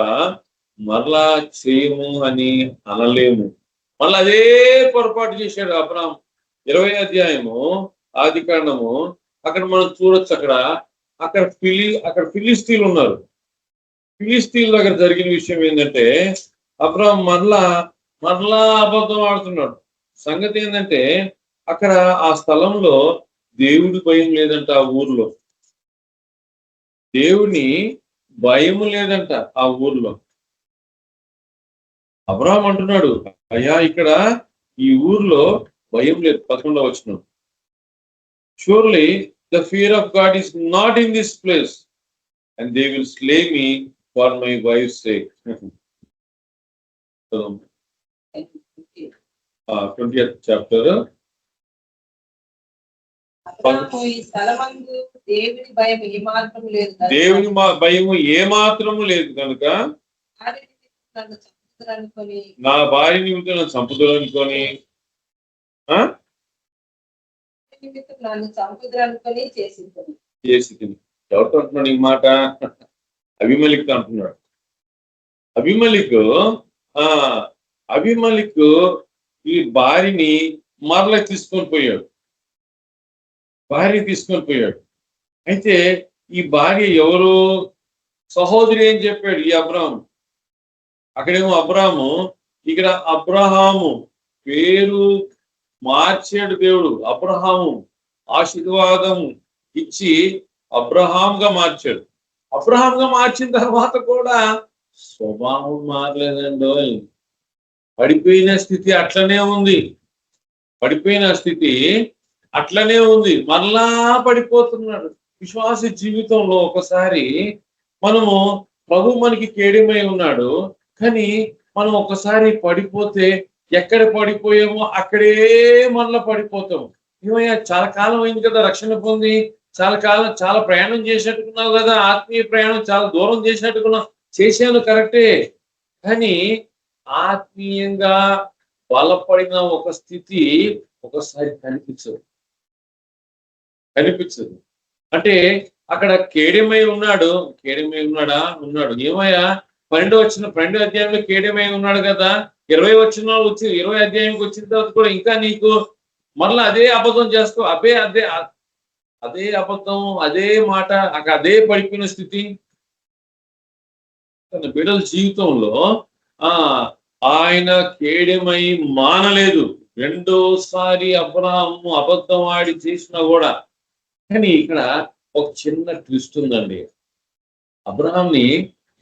మరలా చేయము అని అనలేము. మళ్ళీ అదే పొరపాటు చేశాడు అబ్రాహాం. 20వ అధ్యాయము ఆదికాండము అక్కడ మనం చూడొచ్చు. అక్కడ ఫిలిస్తీన్లు ఉన్నారు. ఫిలిస్తీన్ల దగ్గర జరిగిన విషయం ఏంటంటే అబ్రాహాం మరలా అబద్ధం ఆడుతున్నాడు. సంగతి ఏంటంటే అక్కడ ఆ స్థలంలో దేవుడి భయం లేదంట. ఆ ఊర్లో దేవుని భయము లేదంట. ఆ ఊర్లో అబ్రాహాం అంటున్నాడు, అయ్యా ఇక్కడ ఈ ఊర్లో భయం లేదు. 11వ వచనం, surely the fear of God is not in this place and they will slay me for my wife's sake. 20th chapter.
దేవుని భయం ఏమాత్రము లేదు
కనుక
చంపుతారనుకొని
నా భార్య నిమిత్తం నన్ను చంపుతారనుకొని
నిమిత్తం నన్ను చంపుతారనుకొని చేసింది.
చేసి తిని ఎవరితో అంటున్నాడు ఈ మాట? అభిమలిక్ అంటున్నాడు. అభిమలిక్ ఈ భార్యని మరల తీసుకొని పోయాడు. అయితే ఈ భార్య ఎవరు? సహోదరి అని చెప్పాడు ఈ అబ్రాము. అక్కడేమో అబ్రాము, ఇక్కడ అబ్రహాము పేరు మార్చాడు దేవుడు. అబ్రహాము ఆశీర్వాదము ఇచ్చి అబ్రహాంగా మార్చాడు. అబ్రహాంగా మార్చిన తర్వాత కూడా స్వభావం మారలేదండి. పడిపోయిన స్థితి అట్లనే ఉంది. మరలా పడిపోతున్నాడు. విశ్వాస జీవితంలో ఒకసారి మనము ప్రభు మనకి కేడమై ఉన్నాడు, కానీ మనం ఒకసారి పడిపోతే ఎక్కడ పడిపోయామో అక్కడే మరలా పడిపోతాము. ఏమయ్యా, చాలా కాలం అయింది కదా రక్షణ పొంది, చాలా ప్రయాణం చేసినట్టుకున్నావు కదా, ఆత్మీయ ప్రయాణం చాలా దూరం చేసినట్టుకున్నావు. చేశాను కరెక్టే, కానీ ఆత్మీయంగా బలపడిన ఒక స్థితి ఒకసారి కనిపించదు. అంటే అక్కడ కేడమై ఉన్నాడు. ఏమయ్యా, 12 అధ్యాయంలో కేడమై ఉన్నాడు కదా, 20 అధ్యాయంకి వచ్చిన తర్వాత కూడా ఇంకా నీకు మరలా అదే అబద్ధం చేస్తావు. అదే అబద్ధం, అదే మాట, అదే పడిపోయిన స్థితి. తన బిడ్డల జీవితంలో ఆయన కేడమై మానలేదు. రెండోసారి అబ్రహాము అబద్ధం ఆడి చేసినా కూడా. కానీ ఇక్కడ ఒక చిన్న ట్విస్ట్ ఉందండి. అబ్రహాంని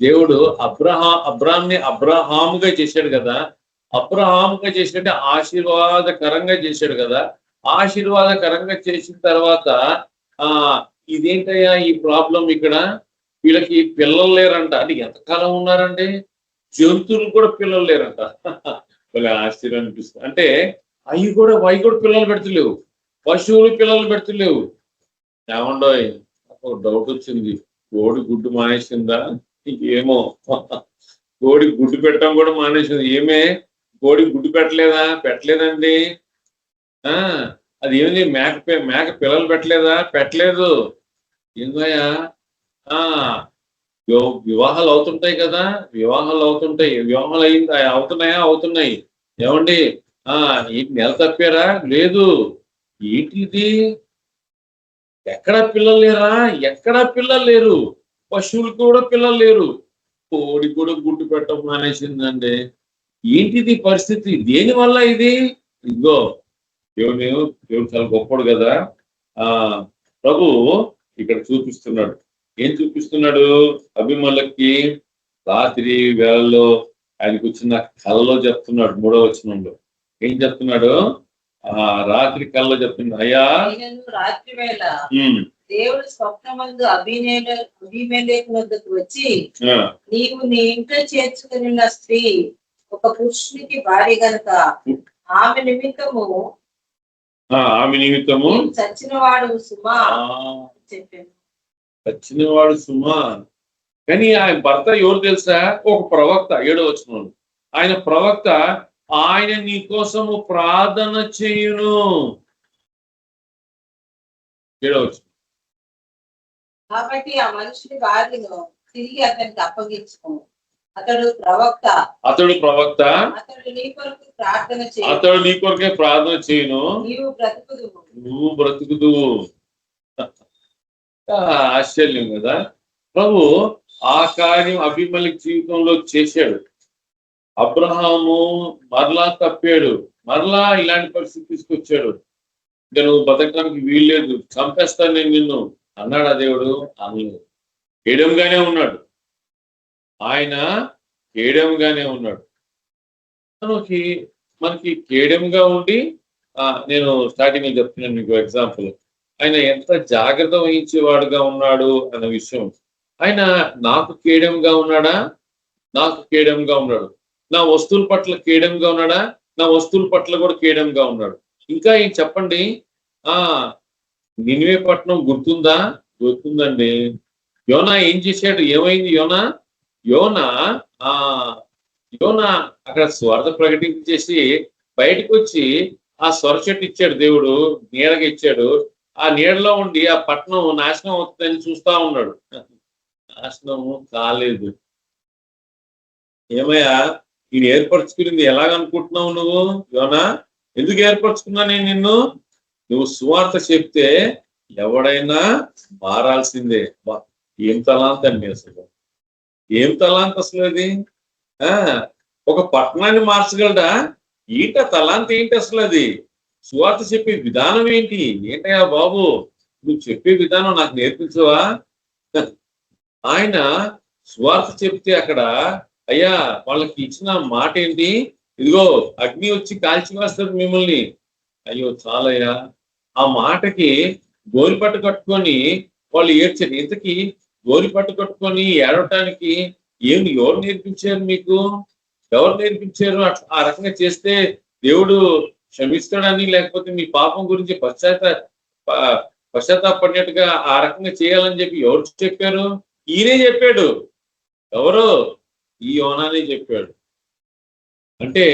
దేవుడు అబ్రాహాంని అబ్రహాముగా చేశాడు కదా. అబ్రహాముగా చేసినట్టే ఆశీర్వాదకరంగా చేశాడు కదా. ఆశీర్వాదకరంగా చేసిన తర్వాత ఇదేంటయ్యా ఈ ప్రాబ్లం? ఇక్కడ వీళ్ళకి పిల్లలు లేరంట. అంటే ఎంతకాలం ఉన్నారండి? జంతువులు కూడా పిల్లలు లేరంట. వాళ్ళ ఆశ్చర్యం అనిపిస్తుంది. అంటే అవి కూడా పిల్లలు పెడతలేవు, పశువులు పిల్లలు పెడతలేవు. ఏమండో ఒక డౌట్ వచ్చింది. కోడి గుడ్డు మానేసిందా? ఇంకేమో కోడి గుడ్డు పెట్టడం కూడా మానేసింది. ఏమే కోడి గుడ్డు పెట్టలేదండి. అది ఏమిది? మేక పిల్లలు పెట్టలేదు. ఏందయ్యా, వివాహాలు అవుతుంటాయి కదా, వివాహాలు అవుతున్నాయి. ఏమండి, నెల తప్పారా? లేదు. ఏంటిది? ఎక్కడా పిల్లలు లేరు. పశువులకు కూడా పిల్లలు లేరు. కోడి కూడా గుడ్డు పెట్టడం మానేసిందండి. ఏంటిది పరిస్థితి? దేని వల్ల ఇది? ఇదిగో దేవుడు చాలా గొప్పడు కదా. ప్రభు ఇక్కడ చూపిస్తున్నాడు. ఏం చూపిస్తున్నాడు? అభిమలకి రాత్రి వేళల్లో ఆయనకు వచ్చిన కళలో చెప్తున్నాడు. 3వ వచనంలో ఏం చెప్తున్నాడు? రాత్రి కళలో చెప్తున్నాడు. అయ్యా,
రాత్రి వేళ దేవుడు స్వప్నమందు అబీమెలెకు వద్దకు వచ్చి, నీవు నీ ఇంట్లో చేర్చుకుని స్త్రీ ఒక పురుషునికి భార్య గనుక ఆమె నిమిత్తము చచ్చినవాడు సుమా చెప్పాను.
చచ్చినవాడు సుమా. కానీ ఆయన భర్త ఎవరు తెలుసా? ఒక ప్రవక్త. 7వ వచనంలో ఆయన ప్రవక్త. ఆయన నీ కోసము ప్రార్థన చేయును. 7వ వచనం.
కాబట్టి ఆ మనుషుని భార్యను తిరిగి అతనికి అప్పగించుకో. అతడు ప్రవక్త.
అతడు నీ కొరకే ప్రార్థన చేయను. నువ్వు బ్రతుకుదు. ఆశ్చర్యం కదా. ప్రభు ఆ కార్యం అభిమలిక్ జీవితంలో చేశాడు. అబ్రహాము మరలా తప్పాడు, మరలా ఇలాంటి పరిస్థితి తీసుకొచ్చాడు. ఇంకా నువ్వు బతకడానికి వీల్లేదు, చంపేస్తాను నేను నిన్ను అన్నాడా దేవుడు? అనలేదు. కేడంగానే ఉన్నాడు. ఆయన కేడంగానే ఉన్నాడు. మనకి కేడంగా ఉండి, నేను స్టార్టింగ్ లో చెప్తున్నాను మీకు ఎగ్జాంపుల్. ఆయన ఎంత జాగ్రత్త వహించేవాడుగా ఉన్నాడు అన్న విషయం. ఆయన నాకు కేడంగా ఉన్నాడా? నాకు కేడంగా ఉన్నాడు. నా వస్తువుల పట్ల కేడంగా ఉన్నాడా? నా వస్తువుల పట్ల కూడా కేడంగా ఉన్నాడు. ఇంకా ఏం చెప్పండి? నినివే పట్టణం గుర్తుందా? గుర్తుందండి. యోనా ఏం చేశాడు? ఏమైంది? యోనా యోనా అక్కడ స్వార్థ ప్రకటించేసి బయటకు వచ్చి ఆ సొర చెట్టు ఇచ్చాడు దేవుడు, నీడగా ఇచ్చాడు. ఆ నీడలో ఉండి ఆ పట్టణం నాశనం అవుతుందని చూస్తా ఉన్నాడు. నాశనము కాలేదు. ఏమయ్యా, ఈయన ఏర్పరచుకునింది ఎలాగనుకుంటున్నావు నువ్వు యోనా? ఎందుకు ఏర్పరచుకున్నా నేను నిన్ను? నువ్వు సువార్త చెప్తే ఎవడైనా మారాల్సిందే. ఏం తలాంత అండి అసలు, ఏం తలాంత అసలు అది? ఒక పట్టణాన్ని మార్చగలడా? ఏంట తలాంత ఏంటి అసలు అది? సువార్త చెప్పే విధానం ఏంటి? ఏంటయ్యా బాబు, నువ్వు చెప్పే విధానం నాకు నేర్పించవా? ఆయన సువార్త చెప్తే అక్కడ అయ్యా వాళ్ళకి ఇచ్చిన మాట ఏంటి? ఇదిగో అగ్ని వచ్చి కాల్చి వేస్తాడు మిమ్మల్ని. అయ్యో చాలయ్యా. ఆ మాటకి గోరిపట్టు కట్టుకొని వాళ్ళు ఏడ్చారు. ఇంతకీ గోరిపట్టు కట్టుకొని ఏడవటానికి ఎవరు నేర్పించారు మీకు? ఎవరు నేర్పించారు? ఆ రకంగా చేస్తే దేవుడు క్షమిస్తాడని, లేకపోతే మీ పాపం గురించి పశ్చాత్తాపడినట్టుగా ఆ రకంగా చేయాలని చెప్పి ఎవరు చెప్పారు? ఈయనే చెప్పాడు. ఎవరు? ఈ యోనానే చెప్పాడు. అంటే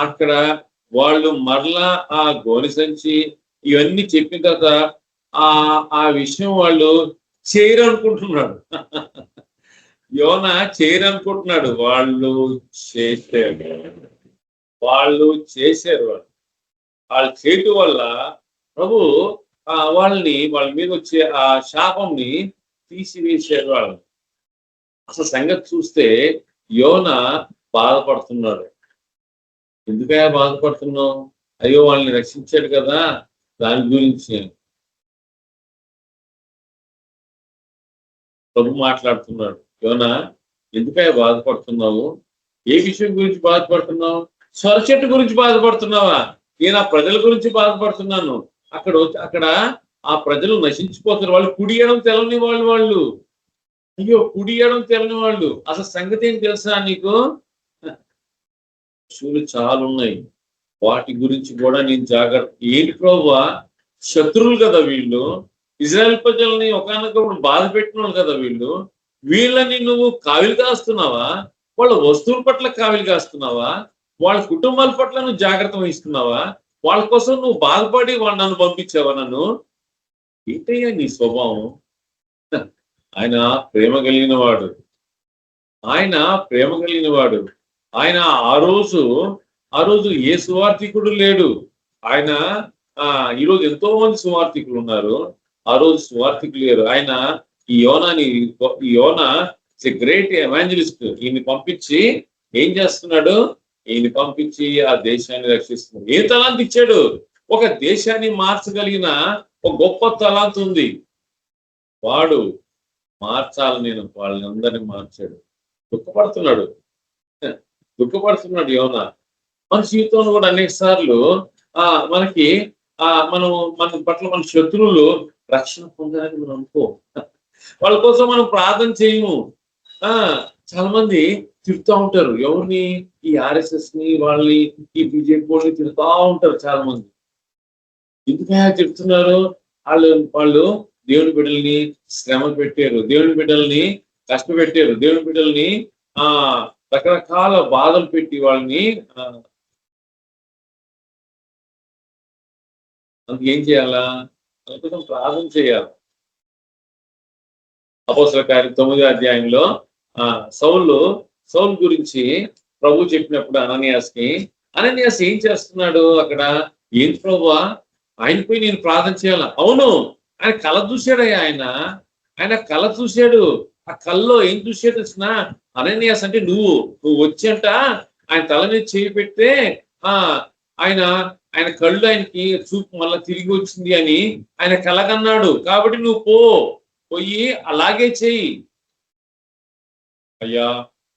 అక్కడ వాళ్ళు మరలా ఆ గోని సంచి ఇవన్నీ చెప్పిన తర్వాత ఆ విషయం వాళ్ళు చేయరు అనుకుంటున్నాడు. యోనా చేయరు అనుకుంటున్నాడు. వాళ్ళు చేశారు. వాళ్ళు చేయటం వల్ల ప్రభు వాళ్ళ మీద వచ్చే ఆ శాపంని తీసివేశారు వాళ్ళని. అసలు సంగతి చూస్తే యోనా బాధపడుతున్నాడు. ఎందుకయ్యా బాధపడుతున్నావు? అయ్యో వాళ్ళని రక్షించాడు కదా, దాని గురించి ప్రభు మాట్లాడుతున్నాడు. యోనా, ఎందుకయ్యా బాధపడుతున్నావు? ఏ విషయం గురించి బాధపడుతున్నావు? సొర చెట్టు గురించి బాధపడుతున్నావా? నేను ఆ ప్రజల గురించి బాధపడుతున్నాను. అక్కడ ఆ ప్రజలు నశించిపోతారు. వాళ్ళు కుడియడం తెలని వాళ్ళు. అయ్యో కుడియడం తెలని వాళ్ళు. అసలు సంగతి ఏం తెలుసా నీకు? పశువులు చాలా ఉన్నాయి, వాటి గురించి కూడా నేను జాగ్రత్త. ఏంటి ప్రభువా, శత్రువులు కదా వీళ్ళు, ఇజ్రాయెల్ ప్రజల్ని ఒకనొకప్పుడు బాధ పెట్టిన కదా వీళ్ళు. వీళ్ళని నువ్వు కావిలి కాస్తున్నావా? వాళ్ళ వస్తువుల పట్ల కావిలి కాస్తున్నావా? వాళ్ళ కుటుంబాల పట్ల నువ్వు జాగ్రత్త వహిస్తున్నావా? వాళ్ళ కోసం నువ్వు బాధపడి నన్ను పంపించావా? నన్ను ఏంటయ్యా నీ స్వభావం? ఆయన ప్రేమ కలిగిన వాడు. ఆయన ఆ రోజు ఏ సువార్థికుడు లేడు. ఆయన ఈరోజు ఎంతో మంది సువార్థికులు ఉన్నారు, ఆ రోజు సువార్థికులు లేరు. ఆయన ఈ యోనా గ్రేట్ ఎవాంజలిస్ట్. ఈయన్ని పంపించి ఏం చేస్తున్నాడు? ఈయన్ని పంపించి ఆ దేశాన్ని రక్షిస్తున్నాడు. ఏ తలాంత్ ఇచ్చాడు? ఒక దేశాన్ని మార్చగలిగిన ఒక గొప్ప తలాంత్ ఉంది. వాడు మార్చాలి. నేను వాళ్ళందరినీ మార్చాడు. దుఃఖపడుతున్నాడు యోనా. మన జీవితంలో కూడా అనేక సార్లు మనకి మన పట్ల మన శత్రువులు రక్షణ పొందాలని మనం అనుకో, వాళ్ళ కోసం మనం ప్రార్థన చేయము. చాలా మంది తిడుతూ ఉంటారు. ఎవరిని? ఈ RSS ని, వాళ్ళని, ఈ BJP వాళ్ళని తిడుతూ ఉంటారు చాలా మంది. ఎందుకైనా తిడుతున్నారు? వాళ్ళు దేవుని బిడ్డల్ని శ్రమ పెట్టారు, దేవుని బిడ్డల్ని కష్టపెట్టారు, దేవుని బిడ్డల్ని రకరకాల బాధలు పెట్టి వాళ్ళని అందుకేం చేయాలా? అందుకోసం ప్రార్థన చేయాలి. అపోస్తలుల కార్యం 9వ అధ్యాయంలో సౌలు గురించి ప్రభు చెప్పినప్పుడు అననీయాస్ ఏం చేస్తున్నాడు అక్కడ? ఏంటి ప్రభువా, ఆయనపై నేను ప్రార్థన చేయాలా? అవును, ఆయన కళ చూశాడయ్యా. ఆయన కళ చూశాడు. ఆ కళ్ళలో ఏం చూసాడు తెలిసిన? అననీయాస్ అంటే నువ్వు వచ్చంట ఆయన తల మీద చేయి పెడితే ఆయన కళ్ళు ఆయనకి చూపు మళ్ళా తిరిగి వచ్చింది అని ఆయన కలగన్నాడు. కాబట్టి నువ్వు పోయి అలాగే చెయ్యి. అయ్యా,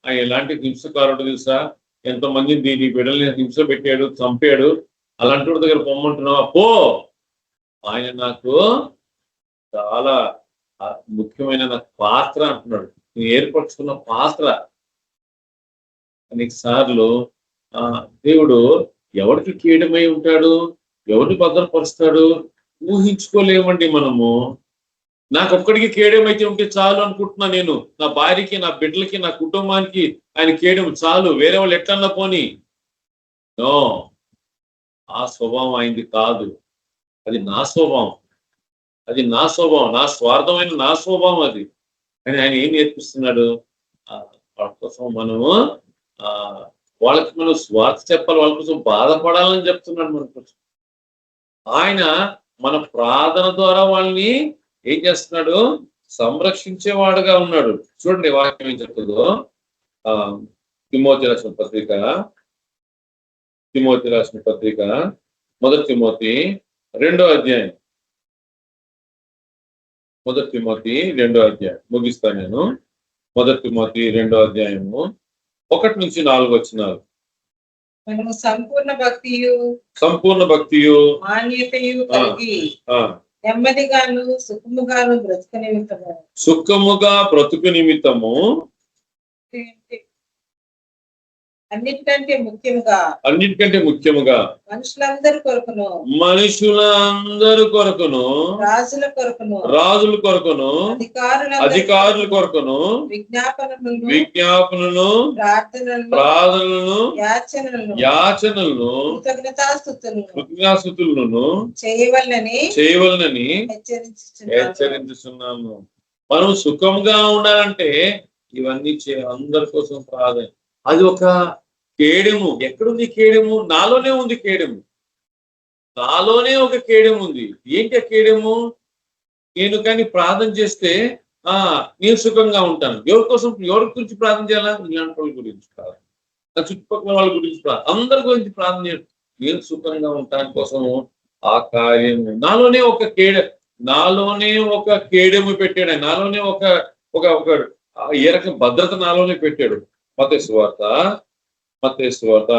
ఆయన ఎలాంటి హింసకారుడు తెలుసా? ఎంతమంది దీని బిడ్డల్ని హింస పెట్టాడు, చంపాడు. అలాంటి వాడి దగ్గర పొమ్మంటున్నావా? పో. ఆయన నాకు చాలా ముఖ్యమైన నాకు పాత్ర అంటున్నాడు. నేను ఏర్పరచుకున్న పాత్ర. అనేక సార్లు దేవుడు ఎవరికి కీడమై ఉంటాడు, ఎవరిని భద్రపరుస్తాడు ఊహించుకోలేమండి మనము. నాకొక్కడికి కేడేమైతే ఉంటే చాలు అనుకుంటున్నా నేను. నా భార్యకి, నా బిడ్డలకి, నా కుటుంబానికి ఆయన కేడెం చాలు, వేరే వాళ్ళు ఎట్లన్నా పోని. నో, ఆ స్వభావం అయింది కాదు. అది నా స్వభావం, అది నా స్వభావం, నా స్వార్థమైన నా స్వభావం అది. కానీ ఆయన ఏం నేర్పిస్తున్నాడు? వాళ్ళ కోసం మనము వాళ్ళకి మనం స్వార్థ చెప్పాలి, వాళ్ళ కోసం బాధపడాలని చెప్తున్నాడు మన కోసం. ఆయన మన ప్రార్థన ద్వారా వాళ్ళని ఏం చేస్తున్నాడు? సంరక్షించేవాడుగా ఉన్నాడు. చూడండి వాక్యం ఏం చెప్తుందో. తిమోతి రాసిన పత్రిక, మొదటి తిమోతి 2వ అధ్యాయం, ముగిస్తాను నేను. మొదటి తిమోతి 2వ అధ్యాయము 1 నుంచి 4 వచనాలు.
మనము సంపూర్ణ భక్తియు మాన్యతయు కలిగి నెమ్మదిగాను సుఖముగాను
బ్రతుకు నిమిత్తము
అన్నిటికంటే ముఖ్యముగా మనుషులందరి కొరకును రాజుల కొరకును అధికారుల కొరకును విజ్ఞాపనలను ప్రార్థనలను యాచనలను కృతజ్ఞతాస్తుతులను చేయవలనని హెచ్చరించుచున్నాము. మనం సుఖంగా ఉండాలంటే ఇవన్నీ అందరి కోసం ప్రార్థన. అది ఒక కేడెము. ఎక్కడుంది కేడెము? నాలోనే ఉంది కేడెము. నాలోనే ఒక కేడెము ఉంది. ఏంటి ఆ కేడెము? నేను కానీ ప్రార్థన చేస్తే నేను సుఖంగా ఉంటాను. ఎవరి కోసం, ఎవరి గురించి ప్రార్థన చేయాలా? ఇలాంటి వాళ్ళ గురించి ప్రార్థన, నా చుట్టుపక్కల వాళ్ళ గురించి ప్రార్థన, అందరి గురించి ప్రార్థన చేయడం. నేను సుఖంగా ఉండటాని కోసము ఆ కార్యము నాలోనే ఒక కేడెము పెట్టాడు. నాలోనే ఒక ఏ రకం భద్రత నాలోనే పెట్టాడు. మత్తయి సువార్త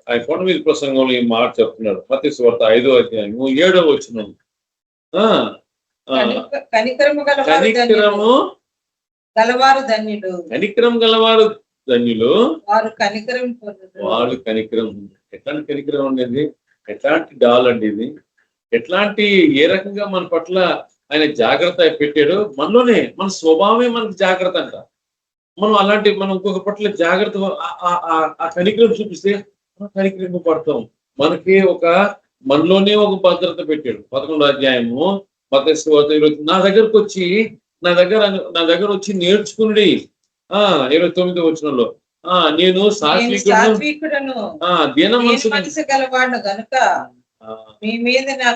ఆయన కొండ మీద ప్రసంగంలో ఈ మాట చెప్తున్నాడు. మత్తయి సువార్త 5వ అధ్యాయము 7వ వచనం. కనికరము గలవారు ధన్యులు వారు కనికరం. ఎట్లాంటి కనికరం ఉండేది? ఎట్లాంటి డాల్ అండి ఇది? ఎట్లాంటి ఏ రకంగా మన పట్ల ఆయన జాగ్రత్త పెట్టాడు. మనలోనే మన స్వభావమే మనకు జాగ్రత్త అంట. మనం ఇంకొక పట్ల జాగ్రత్త ఆ కనికరం చూపిస్తే మనం కనికరింపు పడతాం. మనలోనే ఒక భద్రత పెట్టాడు. 11వ అధ్యాయము మత్తయి సువార్త నా దగ్గర వచ్చి నేర్చుకుని 29వ వచనంలో నేను సాత్వికుడను దీన మనసు గలవాడు గనుక మీ మీద నా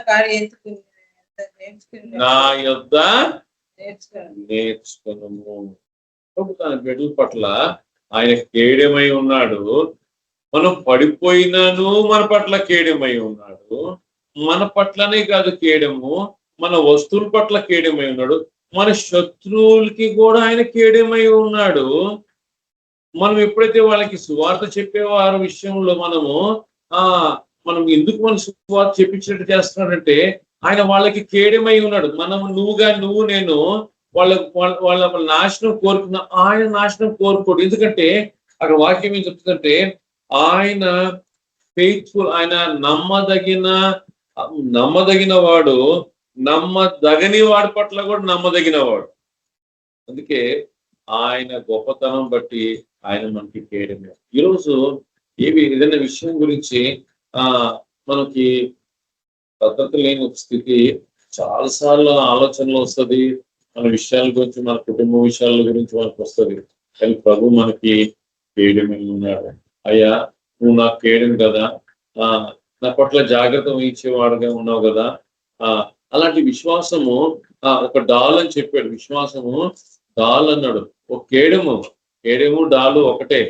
యొద్ద నేర్చుకును. తన బిడ్డల పట్ల ఆయన కేడెమై ఉన్నాడు. మనం పడిపోయినాను మన పట్ల కేడెమై ఉన్నాడు. మన పట్లనే కాదు కేడెము, మన వస్తువుల పట్ల కేడెమై ఉన్నాడు. మన శత్రువులకి కూడా ఆయన కేడెమై ఉన్నాడు. మనం ఎప్పుడైతే వాళ్ళకి సువార్త చెప్పేవారి విషయంలో మనం ఎందుకు మన సువార్త చెప్పించినట్టు చేస్తున్నాడంటే ఆయన వాళ్ళకి కేడెమై ఉన్నాడు. నువ్వు నేను వాళ్ళ నాశనం కోరుకున్న ఆయన నాశనం కోరుకోడు. ఎందుకంటే అక్కడ వాక్యం ఏం చెప్తుందంటే ఆయన ఫెయిత్ఫుల్, ఆయన నమ్మదగిన వాడు, నమ్మదగని వాడి పట్ల కూడా నమ్మదగిన వాడు. అందుకే ఆయన గొప్పతనం బట్టి ఆయన మనకి కేడమే. ఈరోజు ఏదైనా విషయం గురించి మనకి భద్రత లేని స్థితి చాలాసార్లు ఆలోచనలు వస్తుంది. మన విషయాల గురించి, మన కుటుంబ విషయాల గురించి మనకు వస్తుంది. కానీ ప్రభు మనకి కేడమే ఉన్నాడు. అయ్యా నువ్వు నాకు కేడం కదా, నా పట్ల జాగ్రత్త వహించేవాడుగా ఉన్నావు కదా. అలాంటి విశ్వాసము ఒక డాల్ అని చెప్పాడు. విశ్వాసము డాల్ అన్నాడు. ఒక కేడెము డాలు ఒకటే.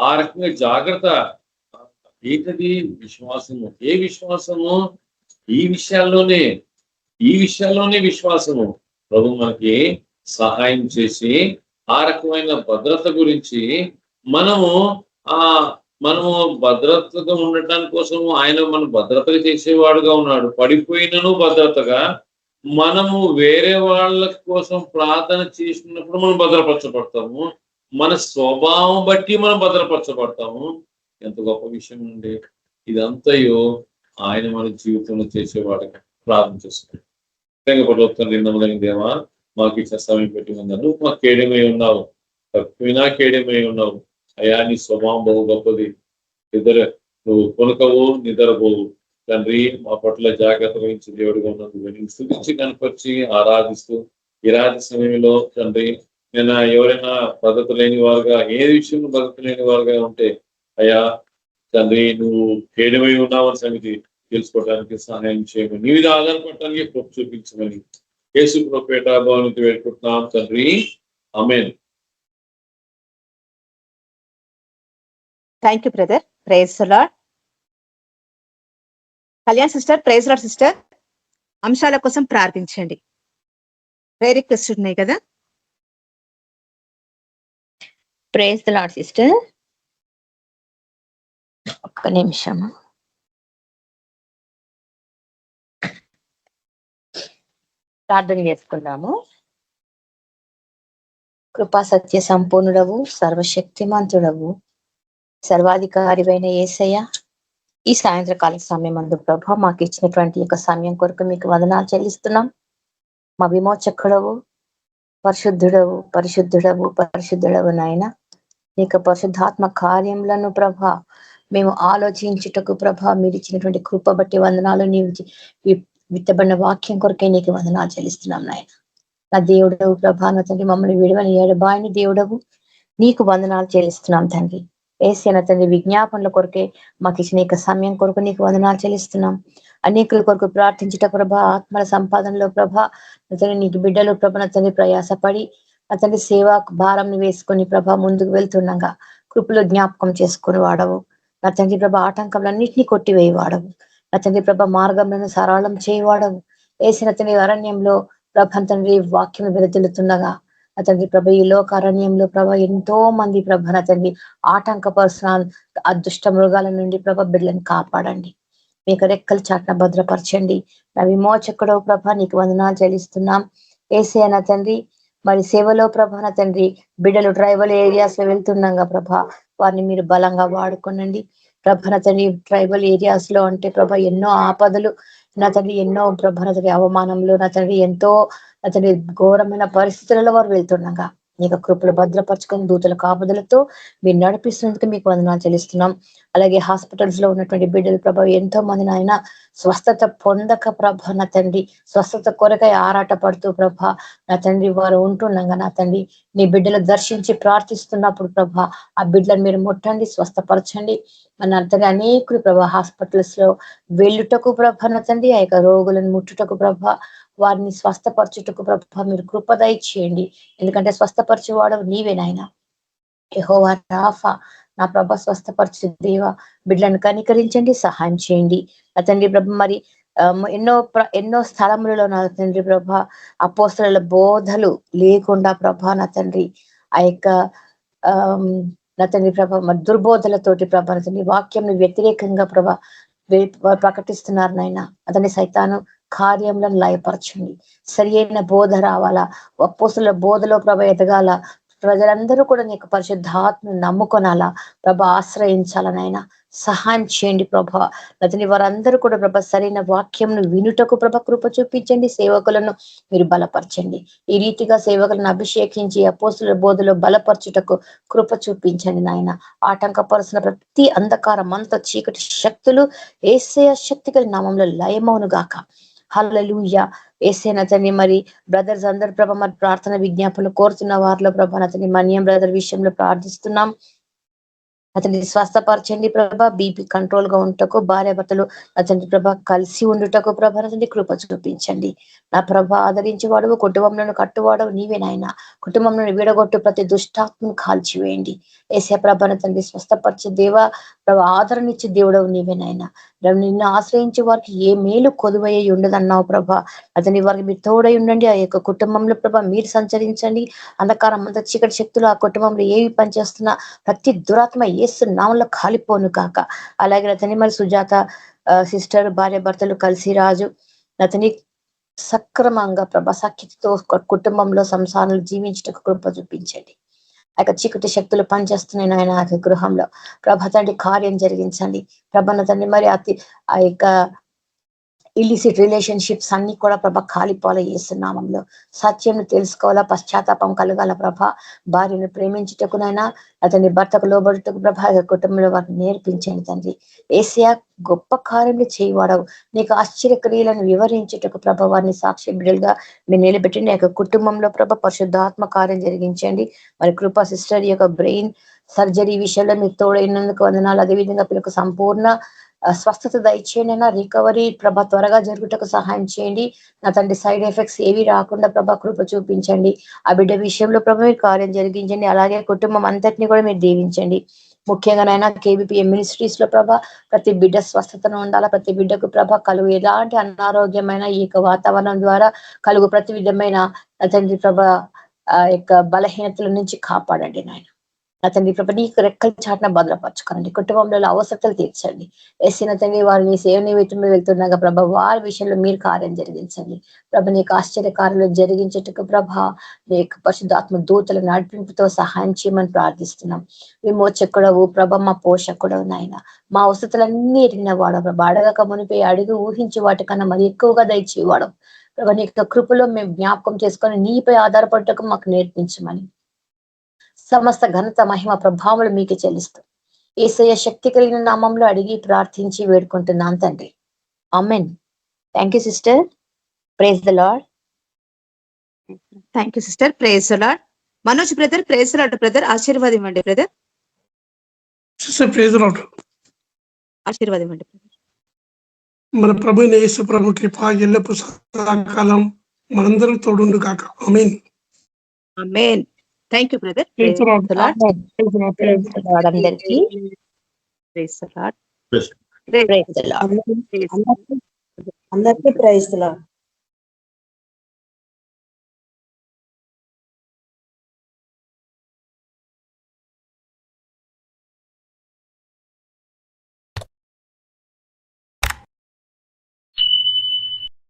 ఆ రకంగా జాగ్రత్త. ఏంటది విశ్వాసము? ఏ విశ్వాసము? ఈ విషయాల్లోనే విశ్వాసము. ప్రభు మనకి సహాయం చేసి ఆ రకమైన భద్రత గురించి మనము భద్రతగా ఉండటానికి కోసము ఆయన మన భద్రతగా చేసేవాడుగా ఉన్నాడు. పడిపోయినను భద్రతగా మనము వేరే వాళ్ళ కోసం ప్రార్థన చేసినప్పుడు మనం భద్రపరచబడతాము. మన స్వభావం బట్టి మనం భద్రపరచబడతాము. ఎంత గొప్ప విషయం అండి ఇదంతయో ఆయన మన జీవితంలో చేసేవాడుగా ప్రార్థన చేస్తున్నాడు.
తండ్రి నమ్మదగిన దేవా, మాకు ఇచ్చిన సమయం పెట్టి ఉన్నాను. మాకు కేడమై ఉన్నావు, తప్పినా కేడమై ఉన్నావు అయ్యా. నీ స్వభావం బహు గొప్పది. నువ్వు కొనుకవు, నిద్రపోవు తండ్రి. మా పట్ల జాగ్రత్త వహించి దేవుడిగా ఉన్నందుకు స్తుతించి కనపరిచి ఆరాధిస్తూ ఈ రాత్రి సమయంలో తండ్రి, నేను ఎవరైనా పద్ధతి లేని వారుగా, ఏ విషయంలో పద్ధతి లేని వారుగా ఉంటే అయ్యా తండ్రి, నువ్వు కేడమై ఉన్నావని సంగతి తెలుసుకోవడానికి సహాయం చేయమని, నీ మీద ఆధారపడటానికి కృప చూపించమని యేసు కృపేట భావనతో వేడుకుంటున్నాం తండ్రి. ఆమేన్.
Thank you brother. Praise the lord. Kalyan sister, praise lord sister. అంశాల కోసం ప్రార్థించండి. ప్రేయర్ రిక్వెస్ట్ ఉన్నాయి కదా.
Praise the lord sister. ఒక్క నిమిషం. ప్రార్థన చేసుకున్నాము. కృపా సత్య సంపూర్ణుడవు, సర్వశక్తిమంతుడవు, సర్వాధికారివైన యేసయ్య, ఈ సాయంత్రకాల సమయం అందు ప్రభా మాకు ఇచ్చినటువంటి యొక్క సమయం కొరకు మీకు వందనాలు చెల్లిస్తున్నాం. మా విమోచకుడవు, పరిశుద్ధుడవు, పరిశుద్ధుడవు, పరిశుద్ధుడవు నాయన. నీకు పరిశుద్ధాత్మ కార్యములను ప్రభా మేము ఆలోచించుటకు ప్రభా మీరు ఇచ్చినటువంటి కృప బట్టి వందనాలు. నీవు విత్తబడిన వాక్యం కొరకే నీకు వందనాలు చెల్లిస్తున్నాం నాయన. నా దేవుడవు ప్రభా, నా తండ్రి మమ్మల్ని విడవని ఏడబాయిని దేవుడవు, నీకు వందనాలు చెల్లిస్తున్నాం తండ్రి. ఏసైన తండ్రి విజ్ఞాపనల కొరకే మాకు ఇచ్చిన యొక్క సమయం కొరకు నీకు వందనాలు చెల్లిస్తున్నాం. అనేకుల కొరకు ప్రార్థించుట ప్రభా, ఆత్మల సంపాదనలో ప్రభా తండ్రి నీకు బిడ్డలు ప్రభా నా తండ్రి ప్రయాసపడి అతని సేవా భారం వేసుకొని ప్రభా ముందుకు వెళ్తుండగా కృపలో జ్ఞాపకం చేసుకుని వాడవు నా తండ్రి ప్రభా. ఆటంకములన్నింటినీ కొట్టివేయి వాడవు నా తండ్రి ప్రభా. మార్గంలో సరళం చేయవాడవు. వేసిన తండ్రి అరణ్యంలో ప్రభ తండ్రి వాక్యం వెలుతులుతుండగా అతని ప్రభ ఈ లోక అరణ్యంలో ప్రభ ఎంతో మంది ప్రభ నా తండ్రి ఆటంకపరుచిన ఆ దుష్ట మృగాల నుండి ప్రభ బిడ్డలను కాపాడండి. మీకు రెక్కలు చాటున భద్రపరచండి. నా విమోచకుడు ప్రభ నీకు వందనాలు చెల్లిస్తున్నాం. ఏసే నా తండ్రి మరి సేవలో ప్రభ నా తండ్రి బిడ్డలు ట్రైబల్ ఏరియాస్ లో వెళ్తుండగా ప్రభ వారిని మీరు బలంగా వాడుకోనండి ప్రభ నా తండ్రి. ట్రైబల్ ఏరియాస్ లో అంటే ప్రభ ఎన్నో ఆపదలు నా తండ్రి, ఎన్నో ప్రభ నా తండ్రి అవమానంలో నా తండ్రి ఎంతో నా తండ్రి ఘోరమైన పరిస్థితులలో వారు వెళ్తుండగా నీకు కృపలు భద్రపరచుకొని దూతల కాపుదలతో మీరు నడిపిస్తున్నందుకు మీకు వందనాలు చెల్లిస్తున్నాం. అలాగే హాస్పిటల్స్ లో ఉన్నటువంటి బిడ్డల ప్రభ ఎంతో మంది నాయన స్వస్థత పొందక ప్రభ నా తండ్రి స్వస్థత కొరకై ఆరాట పడుతూ ప్రభ నా తండ్రి వారు ఉంటుండగా నా తండ్రి నీ బిడ్డలు దర్శించి ప్రార్థిస్తున్నప్పుడు ప్రభ ఆ బిడ్డలను మీరు ముట్టండి, స్వస్థపరచండి. మన తండ్రి అనేకులు ప్రభ హాస్పిటల్స్ లో వెళ్ళుటకు ప్రభ నా తండ్రి ఆ యొక్క రోగులను ముట్టుటకు ప్రభ వారిని స్వస్థపరచుటకు ప్రభ మీరు కృపదయ చేయండి. ఎందుకంటే స్వస్థపరచువాడు నీవే నాయన. యెహోవా రాఫా నా ప్రభ స్వస్థపరచు దేవా, బిడ్డలను కనికరించండి, సహాయం చేయండి నా తండ్రి ప్రభ. మరి ఎన్నో స్థలములలో నా తండ్రి ప్రభ అపోస్తలుల బోధలు లేకుండా ప్రభ నా తండ్రి ఆ యొక్క నా తండ్రి ప్రభ మరి దుర్బోధలతోటి ప్రభ నా తండ్రి వాక్యం వ్యతిరేకంగా ప్రభ ప్రకటిస్తున్నారు నాయన. అతని సైతాను కార్యంలో లయపరచండి. సరి అయిన బోధ రావాలా, అపోస్తలుల బోధలో ప్రభ ఎదగాల, ప్రజలందరూ కూడా నీకు పరిశుద్ధాత్మను నమ్ముకొనాలా ప్రభ, ఆశ్రయించాలనైనా సహాయం చేయండి ప్రభ. అతని వారందరూ కూడా ప్రభ సరైన వాక్యంను వినుటకు ప్రభ కృప చూపించండి. సేవకులను మీరు బలపరచండి. ఈ రీతిగా సేవకులను అభిషేకించి అపోస్తలుల బోధలో బలపరచుటకు కృప చూపించండి నాయన. ఆటంకపరుచిన ప్రతి అంధకారం అంత చీకటి శక్తులు యేసయ్య శక్తిగల నామంలో లయమౌను గాక. హల్లెలూయా. యేసయ్య అతని మరి బ్రదర్స్ అందరు ప్రభ మరి ప్రార్థన విజ్ఞాపనలు కోరుతున్న వారిలో ప్రభ అతని మన్యం బ్రదర్ విషయంలో ప్రార్థిస్తున్నాం. అతన్ని స్వస్థపరచండి ప్రభ. బీపీ కంట్రోల్ గా ఉంటకు, భార్య భర్తలు అతని ప్రభ కలిసి ఉండుటకు ప్రభ అతని కృప చూపించండి. నా ప్రభ ఆదరించి వాడవు, కుటుంబంలో కట్టువాడవు నీవే నాయన. కుటుంబంలో విడగొట్టు ప్రతి దుష్టాత్మను కాల్చివేయండి. యేసయ్య ప్రభ తండ్రి స్వస్థపరిచే దేవా ప్రభ ఆదరణిచ్చే దేవుడవు నీవే నాయన. నిన్ను ఆశ్రయించే వారికి ఏ మేలు కొదువయ్యి ఉండదన్నావు ప్రభ. అతని వారికి మీరు తోడై ఉండండి. ఆ యొక్క కుటుంబంలో ప్రభ మీరు సంచరించండి. అంధకారం అంత చీకటి శక్తులు ఆ కుటుంబంలో ఏవి పనిచేస్తున్నా ప్రతి దురాత్మ యేసు నామంలో కాలిపోను కాక. అలాగే అతని మరి సుజాత సిస్టర్ భార్య భర్తలు కలిసి రాజు అతని సక్రమంగా ప్రభ సఖ్యతతో కుటుంబంలో సంసారాలు జీవించటకు కృప చూపించండి. ఆ యొక్క చీకటి శక్తులు పనిచేస్తున్నాయి ఆయన ఆ యొక్క గృహంలో ప్రభ తండ్రి కార్యం జరిగించండి. ప్రభ తండ్రి మరి ఆ యొక్క ఇల్లిసిట్ రిలేషన్షిప్స్ అన్ని కూడా ప్రభ కాలిపోవాల యేసునామంలో. సత్యం తెలుసుకోవాలా, పశ్చాత్తాపం కలగాల ప్రభ. భార్యను ప్రేమించుటకునైనా అతని భర్తకు లోబడుటకు ప్రభ కుటుంబంలో వారిని నేర్పించండి తండ్రి. యేసయ్య గొప్ప కార్యములు చేయవాడవు. నీకు ఆశ్చర్యక్రియలను వివరించుటకు ప్రభ వారిని సాక్షి బిడ్డలుగా మీరు నిలబెట్టండి. యొక్క కుటుంబంలో ప్రభ పరిశుద్ధాత్మ కార్యం జరిగించండి. మరి కృపా సిస్టర్ యొక్క బ్రెయిన్ సర్జరీ విషయంలో మీరు తోడైనందుకు వందనాలు. అదేవిధంగా పిల్లలకు సంపూర్ణ స్వస్థత దయచేయండి. రికవరీ ప్రభ త్వరగా జరుగుటకు సహాయం చేయండి. నా తండ్రి సైడ్ ఎఫెక్ట్స్ ఏవి రాకుండా ప్రభ కృప చూపించండి. ఆ బిడ్డ విషయంలో ప్రభ మీరు కార్యం జరిగించండి. అలాగే కుటుంబం అంతటిని కూడా మీరు దీవించండి. ముఖ్యంగానైనా కేబిపిఎం మినిస్ట్రీస్ లో ప్రభ ప్రతి బిడ్డ స్వస్థతను ఉండాలా. ప్రతి బిడ్డకు ప్రభ కలుగు ఎలాంటి అనారోగ్యమైన ఈ యొక్క వాతావరణం ద్వారా కలుగు ప్రతి విధమైన తండ్రి ప్రభ యొక్క బలహీనతల నుంచి కాపాడండి నాయన. తండ్రి ప్రభ నీకు రెక్కల చాటున భద్రపరచుకోనండి. కుటుంబంలో అవసరతలు తీర్చండి. వేసిన తండ్రి వారిని సేవ నిమిత్తంలో వెళ్తున్నాగా ప్రభ వారి విషయంలో మీరు కార్యం జరిగించండి. ప్రభ నీకు ఆశ్చర్యకార్యాలు జరిగించేటకు ప్రభ నీ యొక్క పరిశుద్ధాత్మ దూతల నడిపింపుతో సహాయం చేయమని ప్రార్థిస్తున్నాం. విమోచకుడవు ప్రభ, మా పోషకుడవు నాయన. మా అవసరతలన్నీ ఎరిగిన వాడవు ప్రభ. అడగక మునిపై అడుగు ఊహించి వాటికన్నా మరి ఎక్కువగా దయచేవాడవు ప్రభ. నీ యొక్క కృపలో మేము జ్ఞాపకం చేసుకొని నీపై ఆధారపడటకు మాకు నేర్పించమని సమస్త ఘనత మహిమ ప్రభావాలు మీకు చెల్లిస్తాం. యేసయ్య శక్తి కలిగిన నామంలో అడిగి ప్రార్థించి వేడుకుంటున్నాం తండ్రి. Amen. Thank you sister. Praise the Lord.
Thank you sister. Praise the Lord. Manoj brother, praise the Lord brother. ఆశీర్వాదం ఇవ్వండి brother.
Sister praise the Lord.
ఆశీర్వాదం ఇవ్వండి బ్రదర్.
మన ప్రభు యేసు ప్రభు కృప ఎల్లప్పుడూ సదాకాలం మనందరూ తోడుండు కాక. ఆమేన్.
ఆమేన్. Thank you brother.
Praise the lord.
Praise the lord అందరికీ.
Praise the lord.
Praise the lord.
అందరికీ ప్రైజ్ ది లార్డ్.